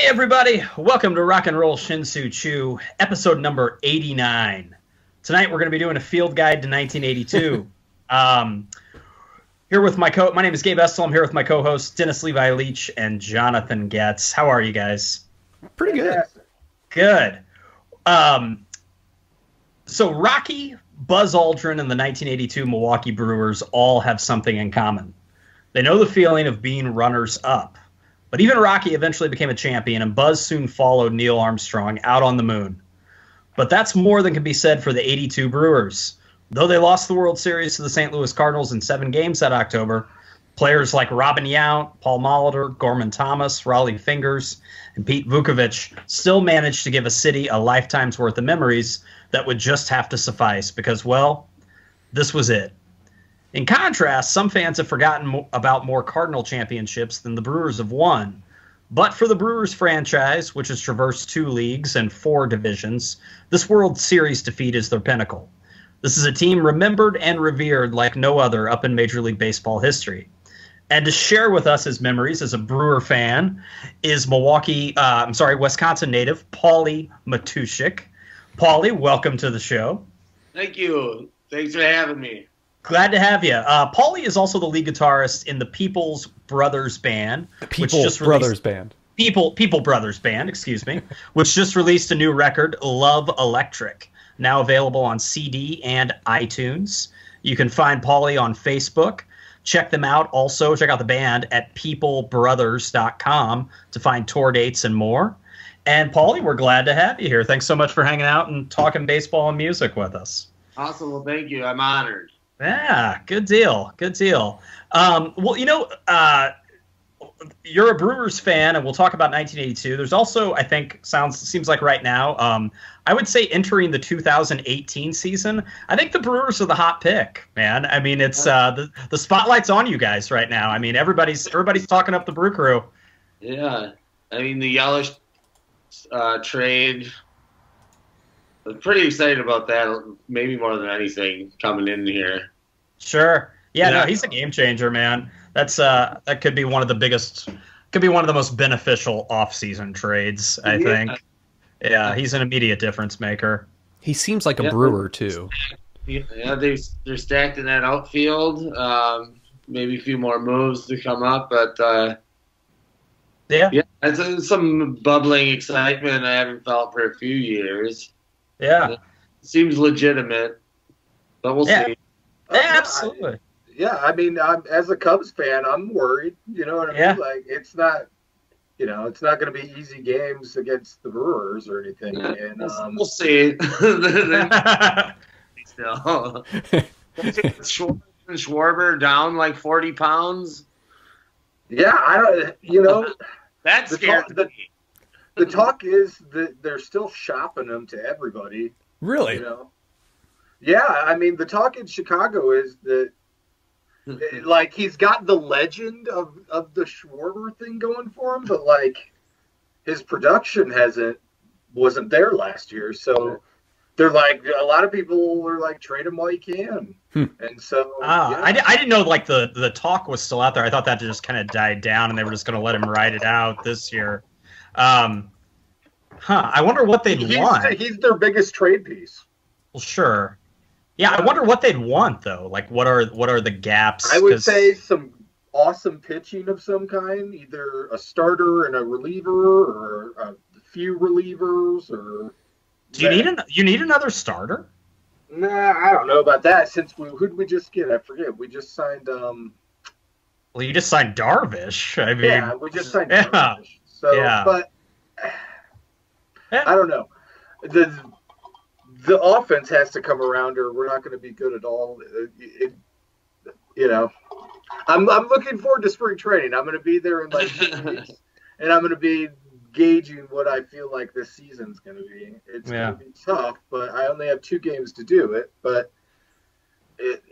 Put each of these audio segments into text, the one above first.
Hey everybody, welcome to Rock and Roll Shin-Soo Chu, episode number 89. Tonight we're going to be doing a field guide to 1982. Here with my name is Gabe Estel. I'm here with my co-hosts Dennis Levi Leach and Jonathan Getz. How are you guys? Pretty good. Good. So Rocky, Buzz Aldrin, and the 1982 Milwaukee Brewers all have something in common. They know the feeling of being runners-up. But even Rocky eventually became a champion, and Buzz soon followed Neil Armstrong out on the moon. But that's more than can be said for the 82 Brewers. Though they lost the World Series to the St. Louis Cardinals in 7 games that October, players like Robin Yount, Paul Molitor, Gorman Thomas, Raleigh Fingers, and Pete Vukovich still managed to give a city a lifetime's worth of memories that would just have to suffice because, well, this was it. In contrast, some fans have forgotten about more Cardinal championships than the Brewers have won. But for the Brewers franchise, which has traversed 2 leagues and 4 divisions, this World Series defeat is their pinnacle. This is a team remembered and revered like no other up in Major League Baseball history. And to share with us his memories as a Brewer fan is Wisconsin native Paulie Matushek. Paulie, welcome to the show. Thank you. Thanks for having me. Glad to have you. Paulie is also the lead guitarist in the Peoples Brothers Band. People Brothers Band, excuse me, which just released a new record, Love Electric, now available on CD and iTunes. You can find Paulie on Facebook. Check them out. Also, check out the band at peoplebrothers.com to find tour dates and more. And Paulie, we're glad to have you here. Thanks so much for hanging out and talking baseball and music with us. Awesome. Well, thank you. I'm honored. Yeah, good deal. Good deal. You're a Brewers fan, and we'll talk about 1982. There's also, I think, seems like right now, I would say entering the 2018 season, I think the Brewers are the hot pick, man. I mean, it's the spotlight's on you guys right now. I mean, everybody's talking up the Brew Crew. Yeah, I mean the Yelich trade. I'm pretty excited about that, maybe more than anything coming in here. Sure. Yeah, no, he's a game changer, man. That could be one of the most beneficial off-season trades, I think. Yeah, he's an immediate difference maker. He seems like a Brewer, too. Yeah, they're stacked in that outfield. Maybe a few more moves to come up, but yeah, it's some bubbling excitement I haven't felt for a few years. Yeah. It seems legitimate, but we'll see. Yeah, absolutely. I mean, as a Cubs fan, I'm worried. You know what I mean? Like, it's not going to be easy games against the Brewers or anything. And we'll see. Still, Schwarber down like 40 pounds. Yeah, I don't. You know, that scares me. The talk is that they're still shopping him to everybody. Really? You know? Yeah, I mean, the talk in Chicago is that, like, he's got the legend of the Schwarber thing going for him, but, like, his production wasn't there last year. So they're like, a lot of people are like, trade him while you can. And so, I didn't know, like, the talk was still out there. I thought that just kind of died down and they were just going to let him ride it out this year. I wonder what they'd want. He's their biggest trade piece. Well, sure. Yeah, I wonder what they'd want though. Like, what are the gaps? I would say some awesome pitching of some kind, either a starter and a reliever, or a few relievers, or. Do you need another starter? Nah, I don't know about that. Who'd we just get? I forget. We just signed. Well, you just signed Darvish. I mean, yeah, we just signed Darvish. So, but I don't know. The offense has to come around, or we're not going to be good at all. I'm looking forward to spring training. I'm going to be there in like 2 weeks, and I'm going to be gauging what I feel like this season's going to be. It's going to be tough, but I only have 2 games to do it. But it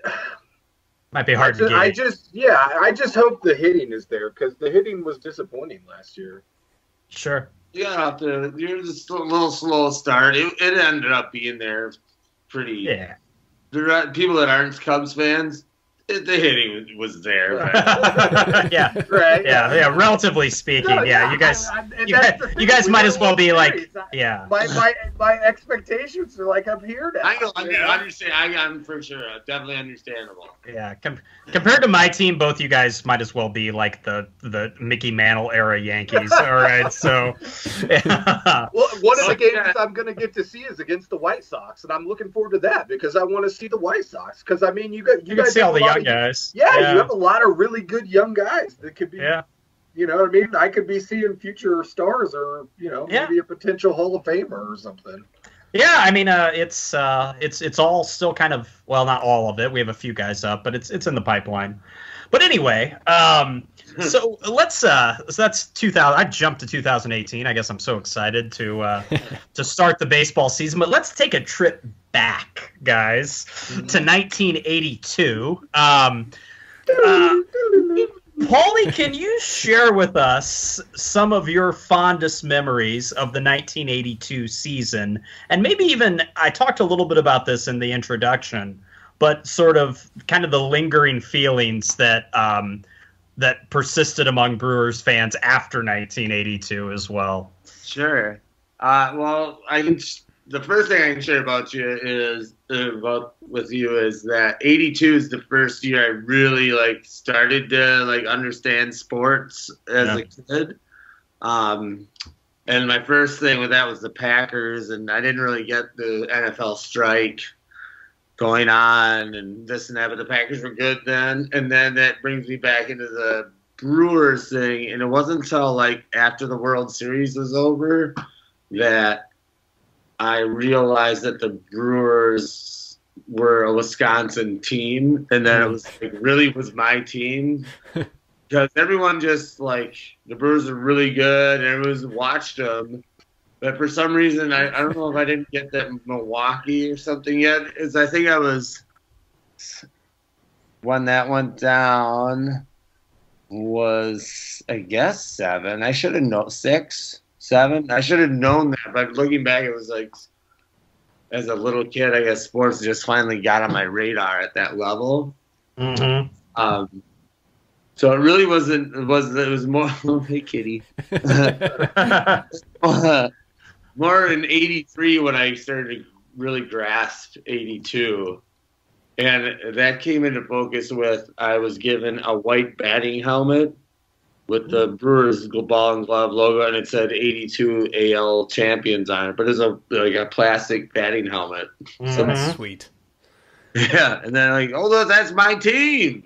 might be hard to gauge. I just hope the hitting is there, because the hitting was disappointing last year. Sure. You're just a little slow start. It ended up being there pretty. Yeah. There are people that aren't Cubs fans. The hitting was there. Yeah, right. Yeah. Relatively speaking, you guys might as well be like, My expectations are like up here now. I understand. I'm for sure definitely understandable. Yeah, compared to my team, both you guys might as well be like the Mickey Mantle era Yankees. All right, so. Yeah. Well, one of the games I'm going to get to see is against the White Sox, and I'm looking forward to that because I want to see the White Sox. Because I mean, you guys see all the young guys. Yeah, you have a lot of really good young guys that could be. Yeah. You know what I mean? I could be seeing future stars, or maybe a potential Hall of Famer or something. Yeah, I mean, it's all still kind of, well, not all of it. We have a few guys up, but it's in the pipeline. But anyway, so let's so that's 2000. I jumped to 2018. I guess I'm so excited to start the baseball season. But let's take a trip back, guys, to 1982. Paulie, can you share with us some of your fondest memories of the 1982 season? And maybe even, I talked a little bit about this in the introduction, but sort of kind of the lingering feelings that that persisted among Brewers fans after 1982 as well. Sure. Well, the first thing I can share about you is that 82 is the first year I really started to understand sports as a kid. And my first thing with that was the Packers, and I didn't really get the NFL strike going on and this and that, but the Packers were good then. And then that brings me back into the Brewers thing, and it wasn't until after the World Series was over that I realized that the Brewers were a Wisconsin team, and that it was really was my team, because everyone just the Brewers are really good, and everyone watched them. But for some reason, I don't know if I didn't get that Milwaukee or something yet. I think I was when that went down was, I guess, 7. I should have known 6, 7. I should have known that. But looking back, it was as a little kid, I guess sports just finally got on my radar at that level. Mm-hmm. So it really wasn't. It was more. Hey, kitty. More in 83 when I started to really grasp 82. And that came into focus with I was given a white batting helmet with the Brewers ball and glove logo, and it said 82 AL champions on it. But it was a plastic batting helmet. Mm-hmm. So that's sweet. Yeah, and then that's my team.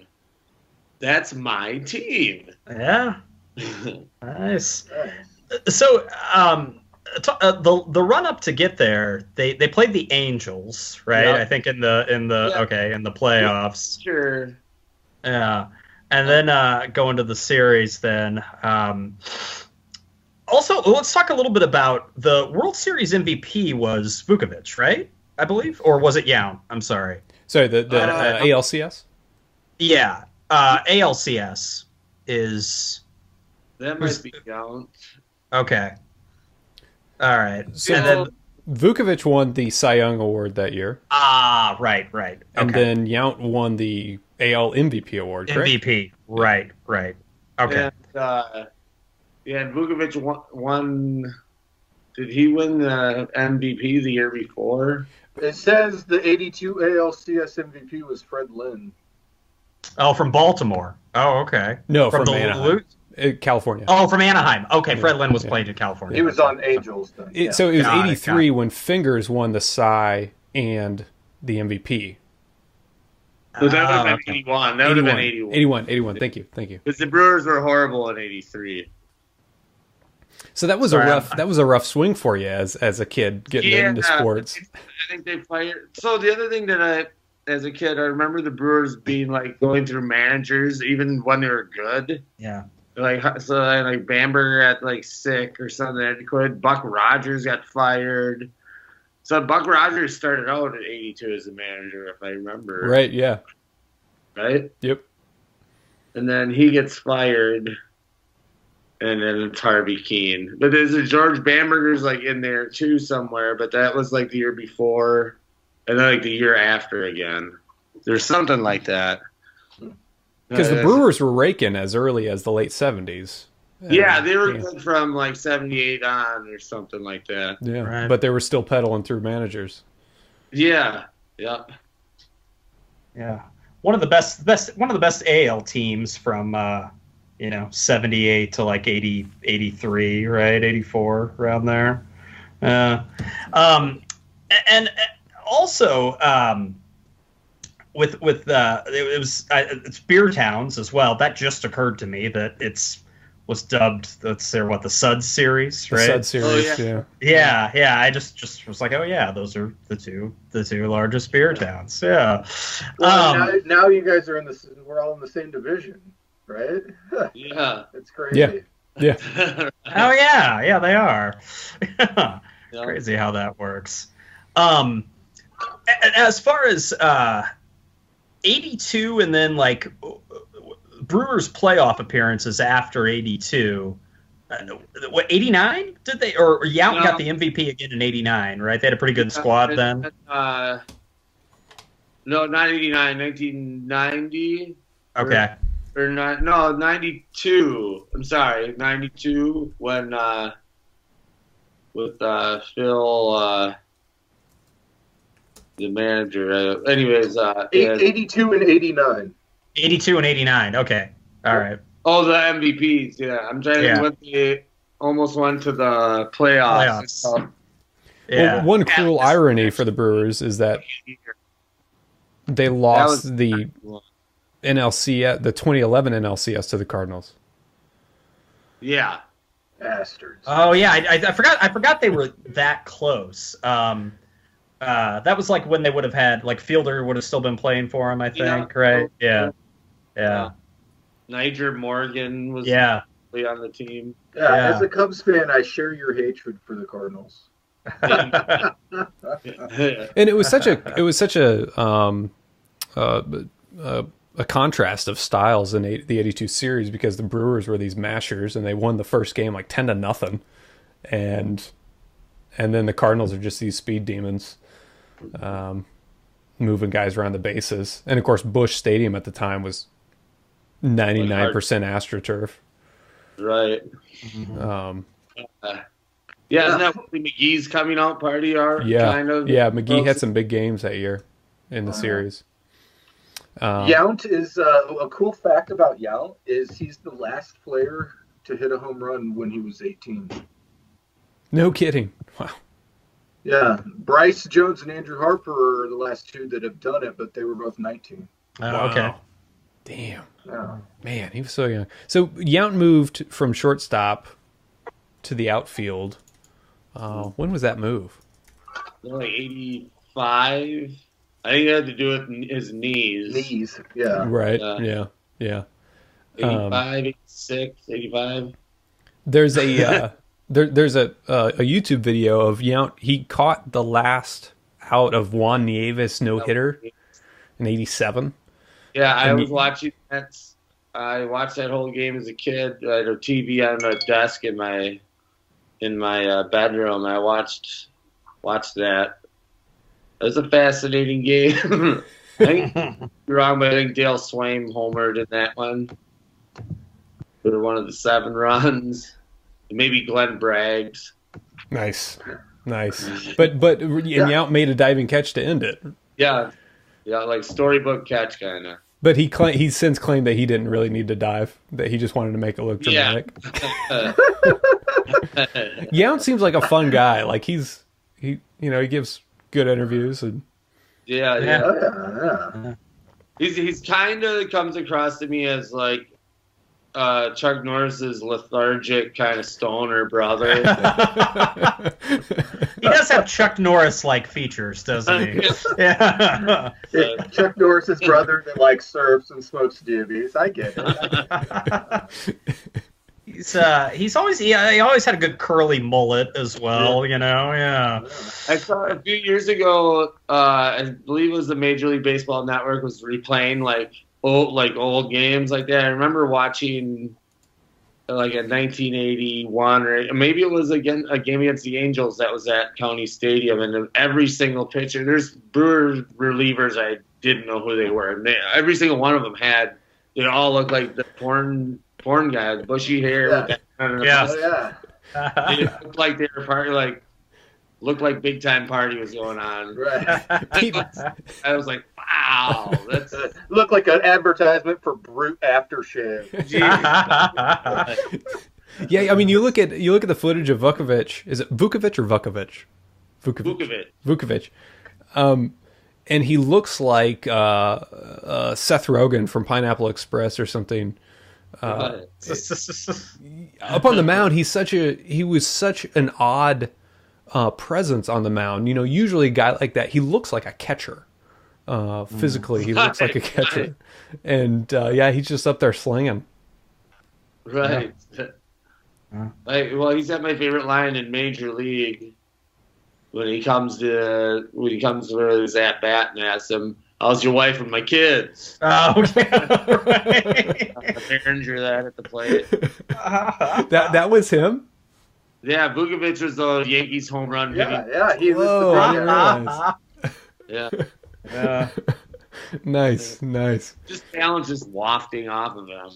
That's my team. Yeah. Nice. So, the run up to get there, they played the Angels, right? Yep. I think in the playoffs. Sure. Yeah, and then going to the series. Then also let's talk a little bit about the World Series MVP was Vukovich, right? I believe, or was it Yount? I'm sorry. Sorry, the ALCS. Yeah, ALCS is. That might be Yount. Okay. All right. So and then Vukovich won the Cy Young Award that year. Ah, right. Okay. And then Yount won the AL MVP award, correct? MVP, right. Okay. And Vukovich won. Did he win the MVP the year before? It says the 82 ALCS MVP was Fred Lynn. Oh, from Baltimore. Oh, okay. No, from Anaheim. California. Oh, from Anaheim. Okay, Fred Lynn was played in California. He was on Angels then. So it was 83 when Fingers won the Cy and the MVP. So that would have been 81. That would have been 81. 81. Thank you. Because the Brewers were horrible in 83. So that was a rough swing for you as a kid getting into sports. I think they fired. So the other thing that as a kid, I remember the Brewers being going through managers even when they were good. Yeah. Bamberger got sick or something and quit. Buck Rogers got fired. So Buck Rogers started out at 82 as a manager, if I remember. Right, yeah. Right? Yep. And then he gets fired, and then it's Harvey Keene. But there's a George Bamberger's in there too somewhere, but that was the year before, and then the year after again. There's something like that. Because the Brewers were raking as early as the late 70s. Yeah, they were good from like 78 on or something like that. Yeah, right. But they were still pedaling through managers. Yeah. One of the best AL teams from 78 to like 80, 83, right? 84, around there. And also it's beer towns as well. That just occurred to me that was dubbed, the Suds series, right? The Suds series, yeah. I just was like, oh yeah, those are the two largest beer towns. Yeah. Well, now you guys are we're all in the same division, right? Yeah. It's crazy. Yeah. Oh yeah, they are. Crazy how that works. As far as 82 and then like Brewers playoff appearances after 82, what, 89 did they, or Yount got the MVP again in 89, right? They had a pretty good squad then. No, not 89, 1990. Okay. Or not, no, 92. I'm sorry, 92 when with Phil, the manager. Anyways, 82 and 89. 82 and 89. Okay. All right. Oh, the MVPs. Yeah, I'm trying to think. They almost went to the playoffs. Yeah. Well, one cruel irony for the Brewers is that they lost the NLCS, the 2011 NLCS, to the Cardinals. Yeah. Bastards. Oh yeah, I forgot they were that close. That was like when they would have had, like, Fielder would have still been playing for him, I think, right? Yeah. Niger Morgan was on the team. Yeah, as a Cubs fan, I share your hatred for the Cardinals. And it was such a contrast of styles in the 82 series, because the Brewers were these mashers and they won the first game like 10-0, and then the Cardinals are just these speed demons, moving guys around the bases. And of course, Busch Stadium at the time was 99% AstroTurf. Right. Mm-hmm. Isn't that what the McGee's coming out party are? Kind of. Yeah, McGee had some big games that year in the series. Yount is a cool fact about Yount is he's the last player to hit a home run when he was 18. No kidding. Wow. Yeah, Bryce Jones and Andrew Harper are the last two that have done it, but they were both 19. Wow. Okay. Damn. Yeah. Man, he was so young. So Yount moved from shortstop to the outfield. When was that move? Like 85. I think it had to do with his knees. Yeah. Right. Yeah. 85, 86, 85. There's a there's a YouTube video of Yount. He caught the last out of Juan Nieves no-hitter in 87. Yeah, I was watching that. I watched that whole game as a kid. I had a TV on the desk in my bedroom. I watched that. It was a fascinating game. I think you're wrong, but I think Dale Swaim homered in that one for one of the 7 runs. Maybe Glenn Braggs. Nice. But Yount made a diving catch to end it. Yeah, like storybook catch kind of. But he's since claimed that he didn't really need to dive, that he just wanted to make it look dramatic. Yeah. Yount seems like a fun guy. Like he gives good interviews and yeah. He's kind of comes across to me as like Chuck Norris's lethargic kind of stoner brother. He does have Chuck Norris-like features, doesn't he? Yeah. Chuck Norris's brother that like surfs and smokes doobies. I get it. He always had a good curly mullet as well, Yeah. I saw a few years ago. I believe it was the Major League Baseball Network was replaying like old games like that. I remember watching like a 1981 or maybe it was a game against the Angels that was at County Stadium, and every single pitcher, there's Brewer relievers I didn't know who they were. Every single one of them had they all look like the porn guy, the bushy hair. Yeah. They looked like they were looked like big time party was going on. Right. I was like, wow, that's looked like an advertisement for Brute aftershave. Yeah, I mean, you look at the footage of Vukovich. Is it Vukovich or Vukovich? Vukovich. And he looks like Seth Rogen from Pineapple Express or something. Up on the mound, he was such an odd presence on the mound. Usually a guy like that, he looks like a catcher. Physically, he looks like a catcher. And he's just up there slinging. Right. He's got my favorite line in Major League when he comes to his at bat and asks him, "How's your wife and my kids?" Oh, okay. Behringer that at the plate. That was him. Yeah, Vukovich was the Yankees home run. He was the yeah. Nice. Just talent just wafting off of him.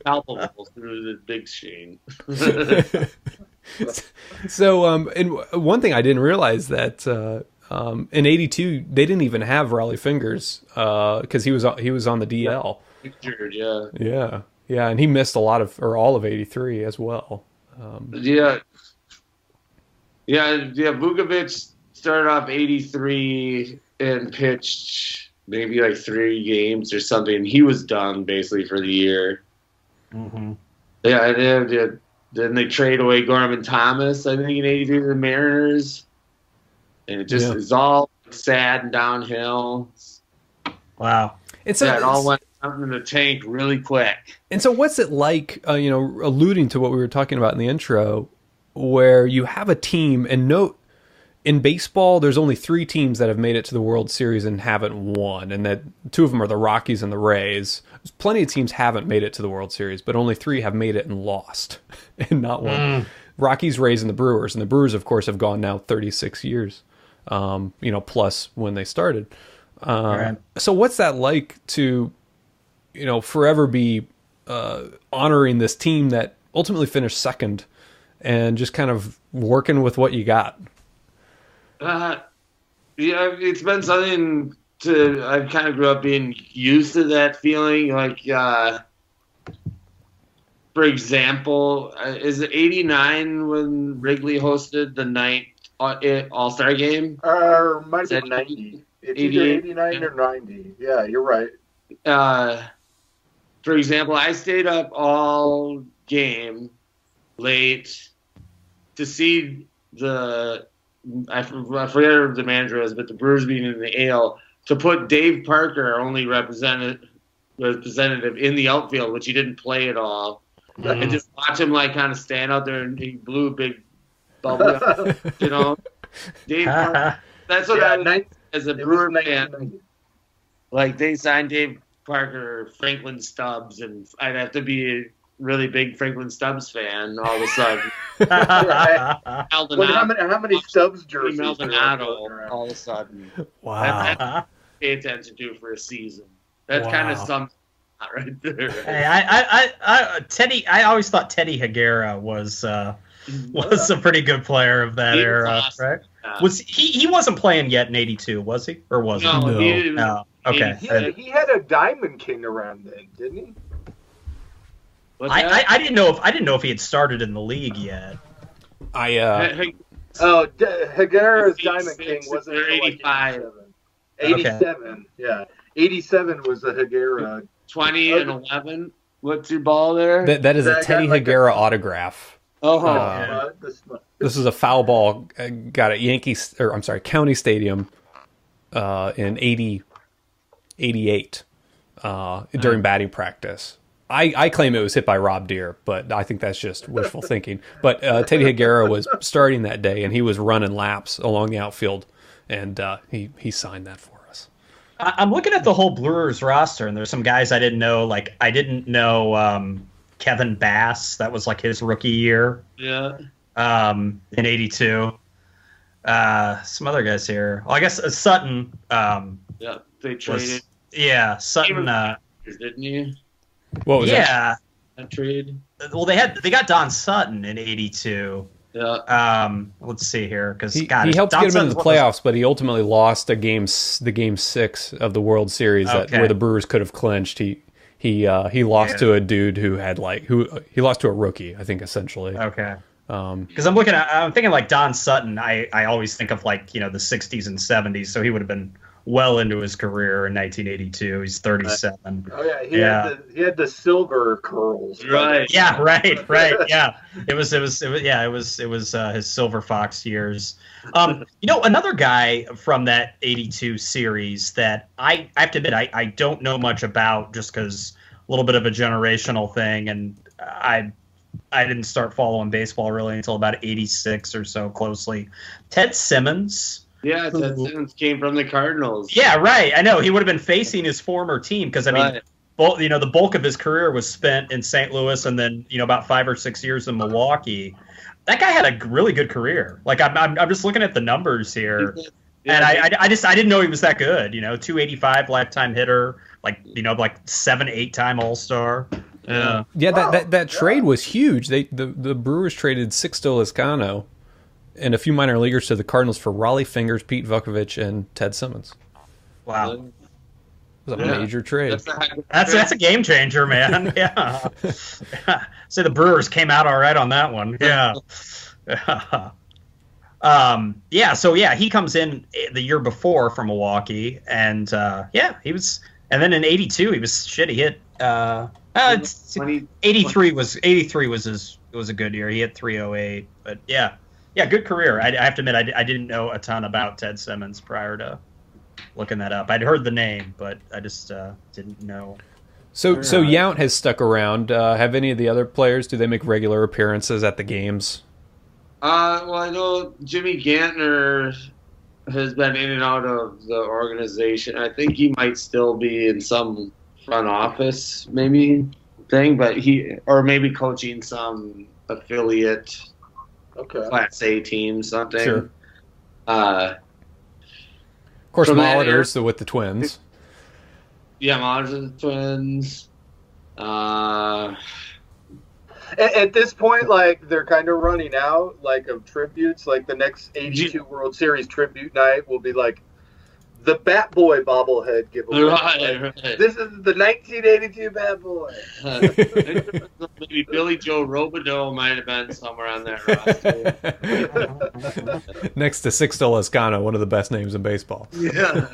Palpable through the big screen. So, and one thing I didn't realize that in '82 they didn't even have Raleigh Fingers because he was on the DL. Injured, yeah, and he missed all of '83 as well. Vukovich started off '83 and pitched maybe like 3 games or something. He was done basically for the year. Mm-hmm. Yeah, and then they trade away Gorman Thomas, I think, in '83 to the Mariners. And it just is all sad and downhill. Wow. It all went up in the tank really quick. And so what's it like, alluding to what we were talking about in the intro, where you have a team and in baseball, there's only 3 teams that have made it to the World Series and haven't won, and that 2 of them are the Rockies and the Rays. Plenty of teams haven't made it to the World Series, but only 3 have made it and lost and not won. Rockies, Rays, and the Brewers. And the Brewers, of course, have gone now 36 years, plus when they started. Right. So what's that like to, forever be honoring this team that ultimately finished second and just kind of working with what you got? It's been something I kind of grew up being used to that feeling. Like, for example, is it '89 when Wrigley hosted the night All-Star game? Might have been 90. It's either 89 or 90. Yeah, you're right. For example, I stayed up all game late to see I forget who the manager was, but the Brewers being in the AL, to put Dave Parker, our only representative in the outfield, which he didn't play at all, and just watch him kind of stand out there and he blew a big bubble, Dave Parker. That's what I was as a Brewer fan. They signed Dave Parker, Franklin Stubbs, and I'd have to be a really big Franklin Stubbs fan all of a sudden. How many Stubbs jerseys? Maldonado all of a sudden. Wow. Pay attention to for a season. That's kind of something right there. Hey, I always thought Teddy Higuera was a pretty good player of that era, awesome. Right? Was he wasn't playing yet in '82, was he? Or was he? No. Okay. He had a Diamond King around then, didn't he? I didn't know if he had started in the league yet. Higuera's Diamond King wasn't 85. 87. Yeah. 87 was the Higuera. 20 and 11. What's your ball there? That is a Teddy Higuera autograph. This is a foul ball got at County Stadium in 88 during batting practice. I claim it was hit by Rob Deere, but I think that's just wishful thinking. But Teddy Higuera was starting that day, and he was running laps along the outfield, and he signed that for us. I'm looking at the whole Brewers roster, and there's some guys I didn't know. I didn't know Kevin Bass. That was his rookie year. Yeah. In '82. Some other guys here. Well, I guess Sutton. They traded. Sutton. didn't you? What was that trade? Well, they got Don Sutton in '82. Yeah. Let's see here, because he helped get him into the playoffs, but he ultimately lost the game 6 of the World Series where the Brewers could have clinched. He lost to a dude who had he lost to a rookie, I think, essentially. Okay. Because I'm thinking like Don Sutton. I always think of the 60s and 70s, so he would have been well into his career in 1982. He's 37. Oh yeah, he had the silver curls. Right. Yeah. Right. Yeah. It was his Silver Fox years. Another guy from that '82 series that I have to admit I don't know much about, just because a little bit of a generational thing, and I didn't start following baseball really until about '86 or so closely. Ted Simmons. Yeah, Ted Simmons came from the Cardinals. Yeah, right. I know he would have been facing his former team, because the bulk of his career was spent in St. Louis, and then about 5 or 6 years in Milwaukee. That guy had a really good career. Like I'm just looking at the numbers here, and I didn't know he was that good. 285 lifetime hitter, like 7-8 time All-Star. Yeah. That trade was huge. The Brewers traded Sixto Lizcano and a few minor leaguers to the Cardinals for Raleigh Fingers, Pete Vukovich, and Ted Simmons. Wow. It was a major trade. That's a game changer, man. Yeah. So the Brewers came out all right on that one. Yeah. He comes in the year before from Milwaukee, and he was, and then in '82 he was shit. He hit 83 was a good year. He hit 308, but yeah, good career. I have to admit I didn't know a ton about Ted Simmons prior to looking that up. I'd heard the name, but I just didn't know. So Yount has stuck around. Have any of the other players, do they make regular appearances at the games? Well, I know Jimmy Gantner has been in and out of the organization. I think he might still be in some front office maybe thing, but maybe coaching some affiliate Class A team, something. Sure. Of course, Molitor's with the Twins. Yeah, Molitor's with the Twins. At this point, they're kind of running out, of tributes. The next '82 World Series tribute night will be the Bat Boy bobblehead giveaway. Right. This is the 1982 Bat Boy. Maybe Billy Joe Robideau might have been somewhere on that roster. Next to Sixto Lizcano, one of the best names in baseball. Yeah.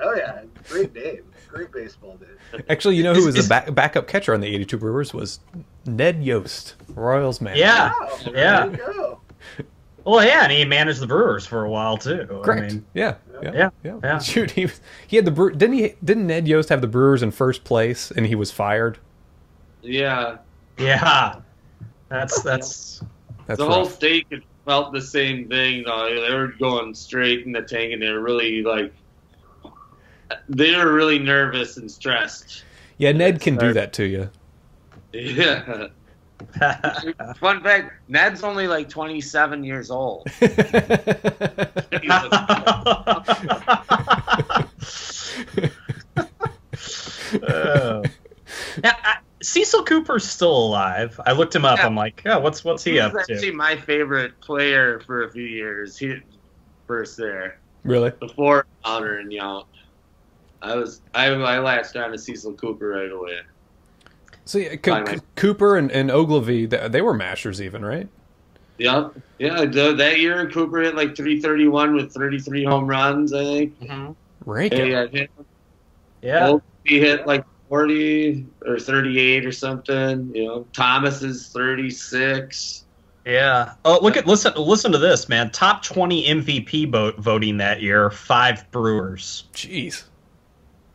Oh yeah. Great name. Great baseball name. Actually, who was the backup catcher on the '82 Brewers was Ned Yost, Royals manager. Yeah. Wow, yeah. There you go. Well, yeah, and he managed the Brewers for a while too. Correct. Yeah. Shoot, he had the didn't Ned Yost have the Brewers in first place and he was fired? Yeah. Yeah. That's the whole state felt the same thing. They were going straight in the tank, and they were really nervous and stressed. Yeah, Ned can do that to you. Yeah. Fun fact, Ned's only 27 years old. Now, Cecil Cooper's still alive. I looked him up. Yeah. I'm like, oh, what's he up to? He was actually my favorite player for a few years. He first there. Really? Before Outer and Yount. I latched on to Cecil Cooper right away. So Cooper and Ogilvy, they were mashers even, right? Yeah. That year, Cooper hit 331 with 33 home runs, I think. Mm-hmm. Right. Yeah. He hit 40 or 38 or something. Thomas is 36. Yeah. Oh, listen to this, man. Top 20 MVP voting that year, 5 Brewers. Jeez.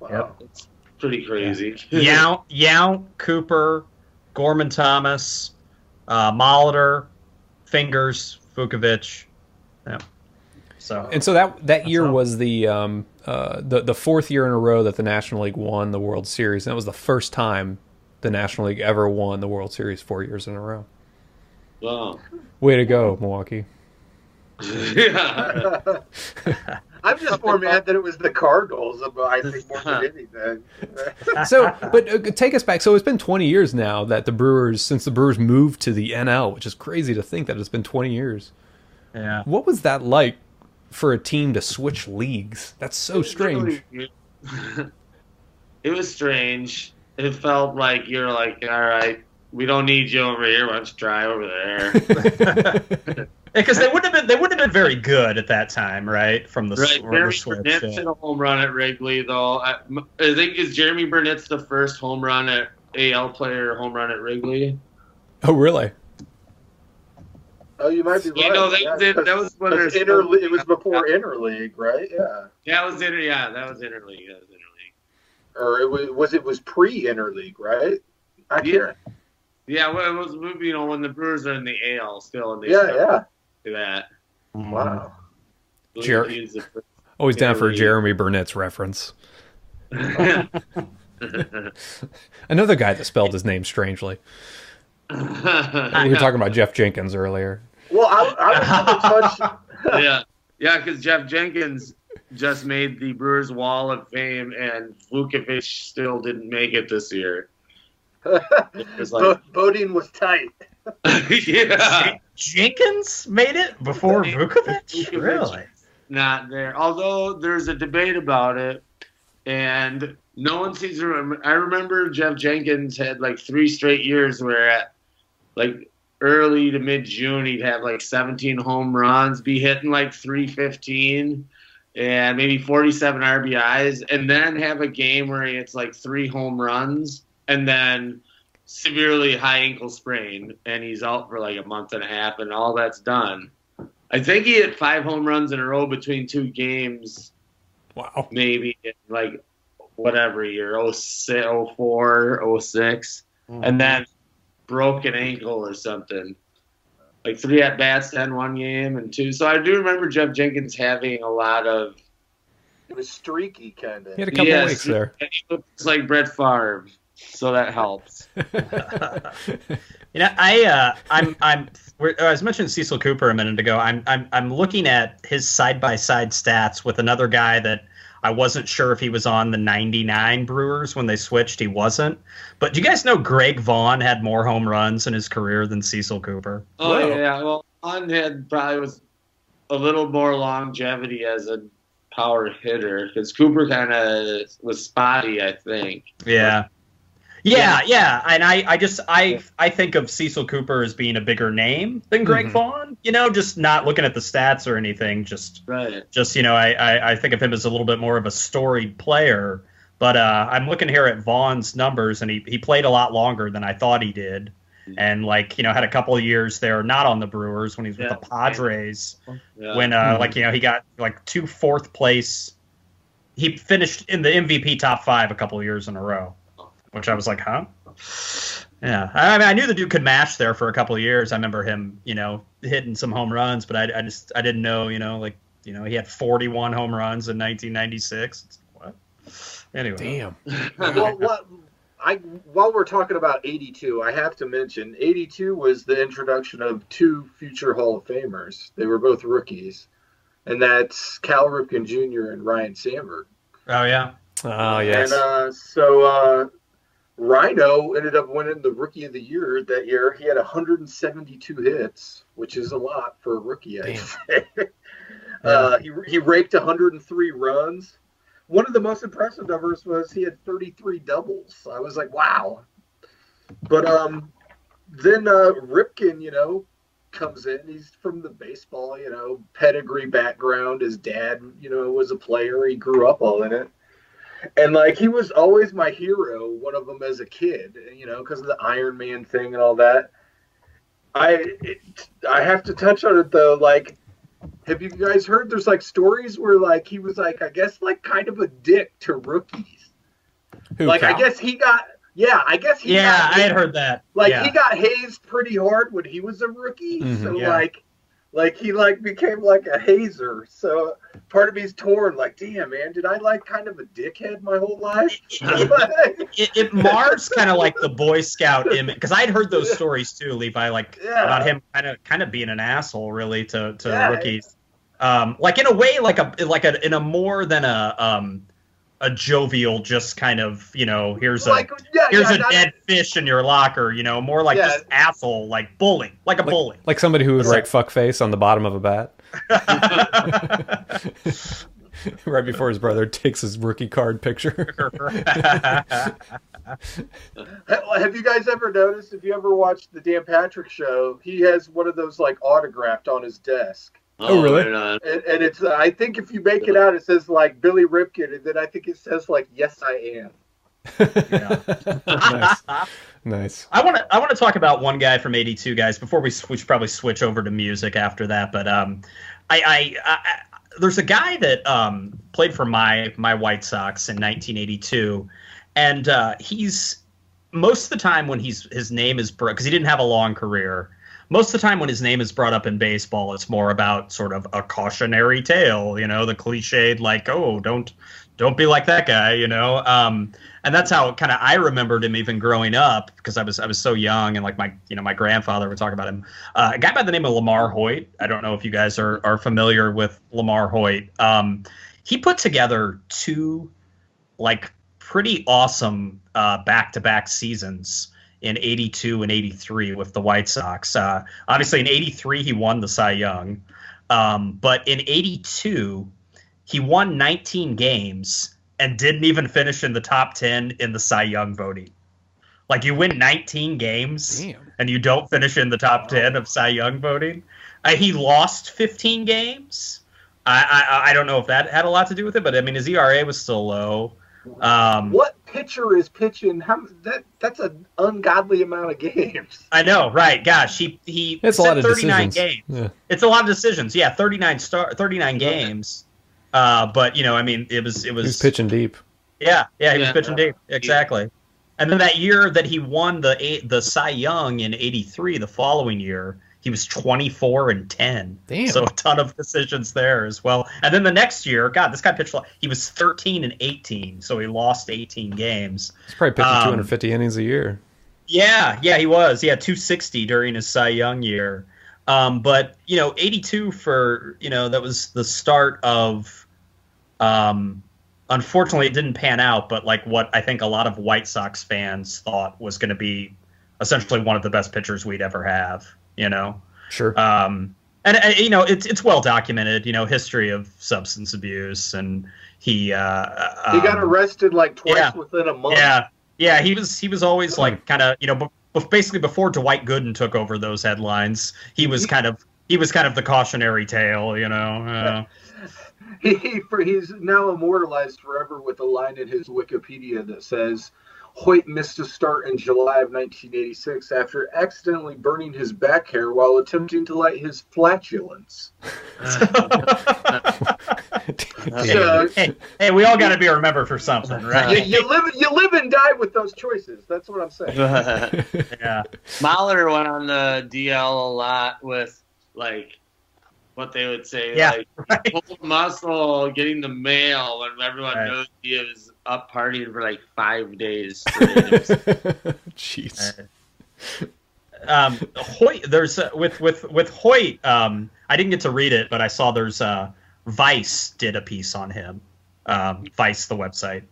Wow. Yep. It's pretty crazy. Yount, Cooper, Gorman Thomas, Molitor, Fingers, Vukovich. Yeah. So that year was the fourth year in a row that the National League won the World Series. And that was the first time the National League ever won the World Series 4 years in a row. Wow. Way to go, Milwaukee. Yeah. I'm just more mad that it was the Cardinals, I think, more than anything. So, but take us back. So it's been 20 years now that since the Brewers moved to the NL, which is crazy to think that it's been 20 years. Yeah. What was that like for a team to switch leagues? That's so strange. It was strange. It felt like you're like, all right, we don't need you over here. Let's try over there. Because they wouldn't have been very good at that time, right? From the Jeremy switch. Burnett hit a home run at Wrigley, though. I think is Jeremy Burnett's the first home run at AL player home run at Wrigley. Oh, really? Oh, you might be right. That was when it was before interleague, right? Yeah. That was interleague. Or it was pre-interleague, right? I can't. Yeah, well, it was when the Brewers are in the AL still, and they do that. Wow. Always down for Jeremy Burnett's reference. Another guy that spelled his name strangely. We were talking about Jeff Jenkins earlier. Well, I yeah, because Jeff Jenkins just made the Brewers Wall of Fame, and Vukovic still didn't make it this year. Voting was tight. Yeah. Jenkins made it before Vukovic? Really? Not there. Although there's a debate about it, and no one seems to remember. I remember Jeff Jenkins had like 3 straight years where at like early to mid-June he'd have like 17 home runs, be hitting like 315 and maybe 47 RBIs, and then have a game where he hits like 3 home runs and then severely high ankle sprain, and he's out for like a month and a half, and all that's done. I think he hit 5 home runs in a row between 2 games. Wow. Maybe in like whatever year, 06, 04, 06, and then broke an ankle or something. Like 3 at-bats in one game and 2. So I do remember Jeff Jenkins having a lot of... It was streaky, kind of. He had a couple of weeks there. And he looks like Brett Favre, so that helps. I was mentioning Cecil Cooper a minute ago. I'm looking at his side-by-side stats with another guy that I wasn't sure if he was on the 99 Brewers when they switched. He wasn't. But do you guys know Greg Vaughn had more home runs in his career than Cecil Cooper? Oh, whoa. Yeah. Well, Vaughn probably was a little more longevity as a power hitter because Cooper kind of was spotty, I think. Yeah. Yeah. And I think of Cecil Cooper as being a bigger name than Greg Vaughn, just not looking at the stats or anything. I think of him as a little bit more of a storied player. But I'm looking here at Vaughn's numbers, and he played a lot longer than I thought he did. And had a couple of years there, not on the Brewers when he was with the Padres. Yeah. When he got like 2 4th place. He finished in the MVP top 5 a couple of years in a row. Which I was like, huh? Yeah. I mean, I knew the dude could mash there for a couple of years. I remember him, hitting some home runs, but I didn't know, he had 41 home runs in 1996. What? Anyway. Damn. While we're talking about 82, I have to mention 82 was the introduction of 2 future Hall of Famers. They were both rookies, and that's Cal Ripken Jr. and Ryan Sandberg. Oh yeah. Oh yes. And Rhino ended up winning the Rookie of the Year that year. He had 172 hits, which is a lot for a rookie, I'd say. He raked 103 runs. One of the most impressive numbers was he had 33 doubles. I was like, wow. But then Ripken, comes in. He's from the baseball, pedigree background. His dad, was a player. He grew up all in it. And, he was always my hero, one of them as a kid, because of the Iron Man thing and all that. I have to touch on it, though. Have you guys heard there's, stories where, he was, I guess, kind of a dick to rookies? Who, I guess he got... Yeah, I guess he got... I had heard that. He got hazed pretty hard when he was a rookie. So, he became a hazer. So part of me's torn. Damn, man, did I kind of a dickhead my whole life? It mars kind of the Boy Scout image, because I'd heard those stories too, Levi, about him kind of being an asshole really to rookies. like in a way, in a more than a jovial, just kind of, here's a dead fish in your locker, more like just asshole, like bully, like a bully. Like somebody who would write fuckface on the bottom of a bat. Right before his brother takes his rookie card picture. Have you guys ever noticed, if you ever watched the Dan Patrick Show, he has one of those like autographed on his desk. Oh, really? And it's, I think if you make it out, it says like Billy Ripken, and then I think it says like, yes, I am. Nice. I want to talk about one guy from '82, guys, before we should probably switch over to music after that. But there's a guy that played for my White Sox in 1982, and he's most of the time when his name is because he didn't have a long career. Most of the time when his name is brought up in baseball, it's more about sort of a cautionary tale, the cliched, like, oh, don't be like that guy, and that's how kind of I remembered him even growing up, because I was so young, and like my grandfather would talk about him. A guy by the name of Lamar Hoyt. I don't know if you guys are familiar with Lamar Hoyt. He put together two like pretty awesome back-to-back seasons in 82 and 83 with the White Sox. Obviously in 83 he won the Cy Young, but in 82 he won 19 games and didn't even finish in the top 10 in the Cy Young voting. Like, you win 19 games and you don't finish in the top 10 of Cy Young voting. He lost 15 games. I don't know if that had a lot to do with it, but I mean his ERA was still low. What pitcher is pitching? That's an ungodly amount of games. I know, right? Gosh, he it's a lot of 39 decisions. games. Yeah. It's a lot of decisions. Yeah, 39 games. But I mean, it was. He was pitching deep. Yeah, he was pitching deep. Exactly. And then that year that he won the Cy Young in '83, the following year, he was 24-10. Damn. So a ton of decisions there as well. And then the next year, God, this guy pitched. He was 13-18, so he lost 18 games. He's probably pitching 250 innings a year. Yeah, he was. He had 260 during his Cy Young year. But 82 for that was the start of. Unfortunately, it didn't pan out. But like what I think a lot of White Sox fans thought was going to be essentially one of the best pitchers we'd ever have. Sure. And it's well documented. History of substance abuse, and he got arrested like twice within a month. Yeah. He was always like kind of basically before Dwight Gooden took over those headlines. He was kind of the cautionary tale. He's now immortalized forever with a line in his Wikipedia that says, Hoyt missed a start in July of 1986 after accidentally burning his back hair while attempting to light his flatulence. Hey, we all got to be remembered for something, right? You live and die with those choices. That's what I'm saying. Yeah. Mahler went on the DL a lot with, like, what they would say, pull muscle, getting the mail, when everyone knows he was up partying for like 5 days. Jeez. Hoyt, there's with Hoyt. I didn't get to read it, but I saw there's Vice did a piece on him. Vice, the website.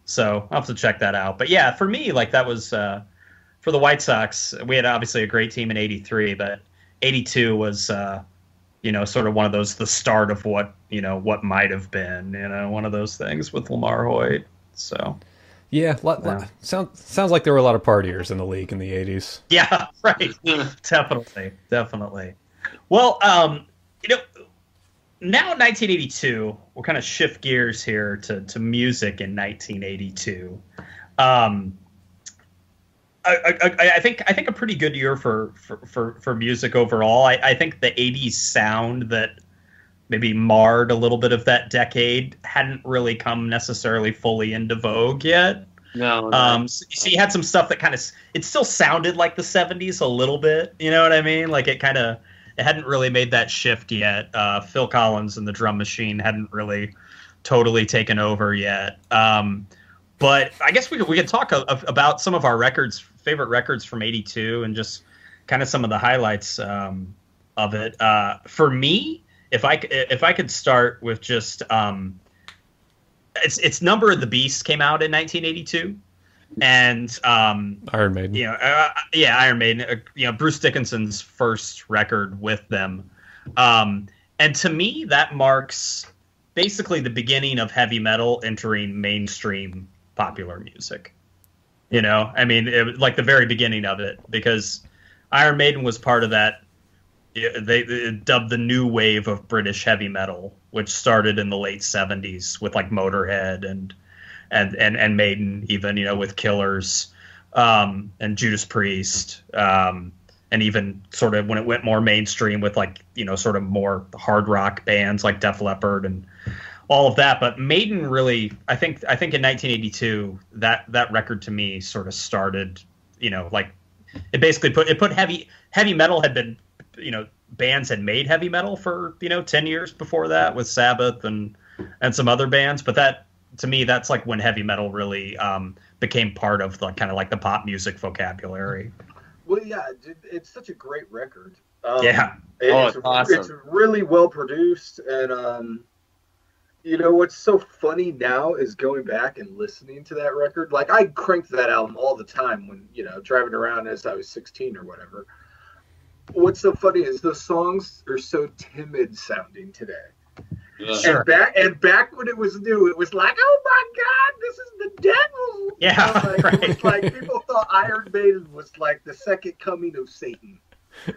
So I'll have to check that out. But yeah, for me, like that was for the White Sox. We had obviously a great team in '83, but '82 was. Sort of one of those, the start of what might have been, one of those things with Lamar Hoyt. So, sounds like there were a lot of partiers in the league in the 80s. Yeah, right. Definitely. Well, now in 1982, we'll kind of shift gears here to music in 1982. I think a pretty good year for music overall. I think the 80s sound that maybe marred a little bit of that decade hadn't really come necessarily fully into vogue yet. No. So you had some stuff that it still sounded like the 70s a little bit. You know what I mean? Like it hadn't really made that shift yet. Phil Collins and the drum machine hadn't really totally taken over yet. But I guess we could talk about some of our favorite records from '82, and just kind of some of the highlights of it. For me, if I could start with just it's Number of the Beast came out in 1982, and Iron Maiden. Iron Maiden. Bruce Dickinson's first record with them, and to me that marks basically the beginning of heavy metal entering mainstream popular music. It, like the very beginning of it, because Iron Maiden was part of that. They dubbed the new wave of British heavy metal, which started in the late 70s with like Motorhead and Maiden, even, with Killers, and Judas Priest, and even sort of when it went more mainstream with like, sort of more hard rock bands like Def Leppard and all of that. But Maiden really, I think in 1982, that record to me sort of started, like it basically put heavy metal had been, bands had made heavy metal for 10 years before that with Sabbath and some other bands, but that to me that's like when heavy metal really became part of the kind of like the pop music vocabulary. Well, yeah, it's such a great record. It's awesome. It's really well produced, and what's so funny now is going back and listening to that record. Like I cranked that album all the time when driving around as I was 16 or whatever. What's so funny is those songs are so timid sounding today. Sure. And back when it was new, it was like, oh my God, this is the devil. Yeah, right. It was like people thought Iron Maiden was like the second coming of Satan.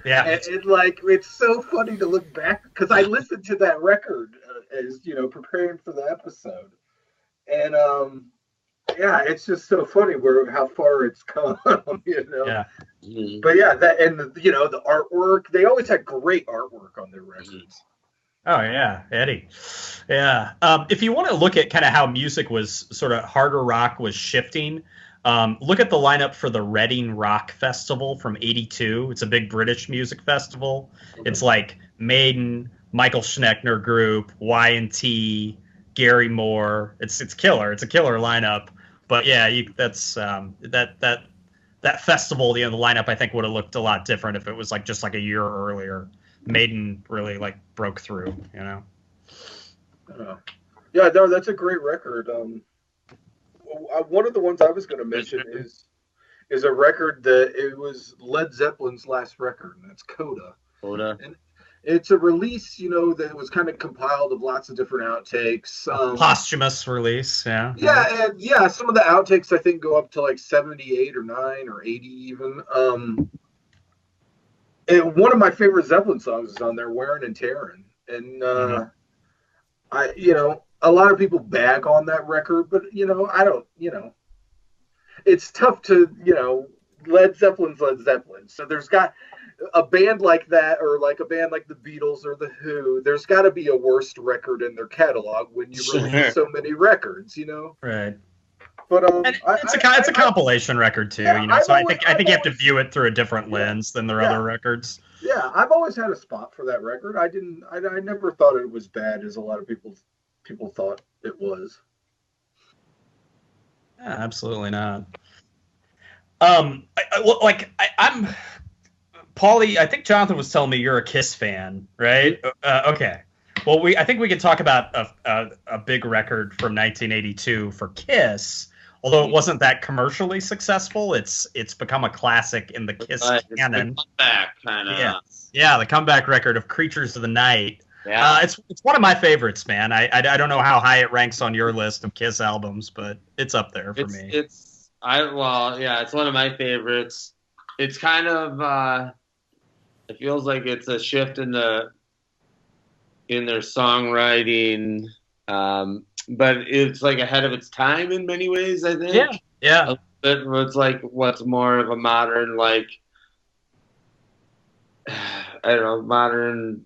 Yeah, and it's so funny to look back because I listened to that record as preparing for the episode, and it's just so funny how far it's come. Yeah. Mm-hmm. But yeah, that and the artwork, they always had great artwork on their records. Oh yeah, Eddie. Yeah. If you want to look at kind of how music was sort of harder rock was shifting, look at the lineup for the Reading Rock Festival from '82. It's a big British music festival. Okay. It's like Maiden, Michael Schneckner Group, Y&T, Gary Moore. It's killer. It's a killer lineup. But yeah, that's that festival. The lineup I think would have looked a lot different if it was like just like a year earlier. Maiden really like broke through. Yeah, no, that's a great record. One of the ones I was going to mention is a record that it was Led Zeppelin's last record, and that's Coda. And it's a release, that was kind of compiled of lots of different outtakes. Posthumous release, yeah. Yeah, and some of the outtakes I think go up to like 78 or 9 or 80 even. And one of my favorite Zeppelin songs is on there, Wearin' and Tearin'. And a lot of people bag on that record, but I don't, it's tough to, Led Zeppelin's Led Zeppelin. So there's got a band like that, or like a band like the Beatles or the Who, there's got to be a worst record in their catalog when you release so many records, Right. But it's a compilation record too, So I think you have to view it through a different lens than their other records. Yeah, I've always had a spot for that record. I never thought it was bad as a lot of people thought it was. Yeah, absolutely not. I'm Paulie. I think Jonathan was telling me you're a Kiss fan, right? Okay. Well, I think we could talk about a big record from 1982 for Kiss. Although it wasn't that commercially successful, it's become a classic in the Kiss canon. The comeback kind of. Yeah, the comeback record of Creatures of the Night. Yeah. It's one of my favorites, man. I don't know how high it ranks on your list of Kiss albums, but it's up there for me. It's one of my favorites. It's kind of it feels like it's a shift in their songwriting, but it's like ahead of its time in many ways, I think. Yeah. It's like what's more of a modern, like, I don't know, modern,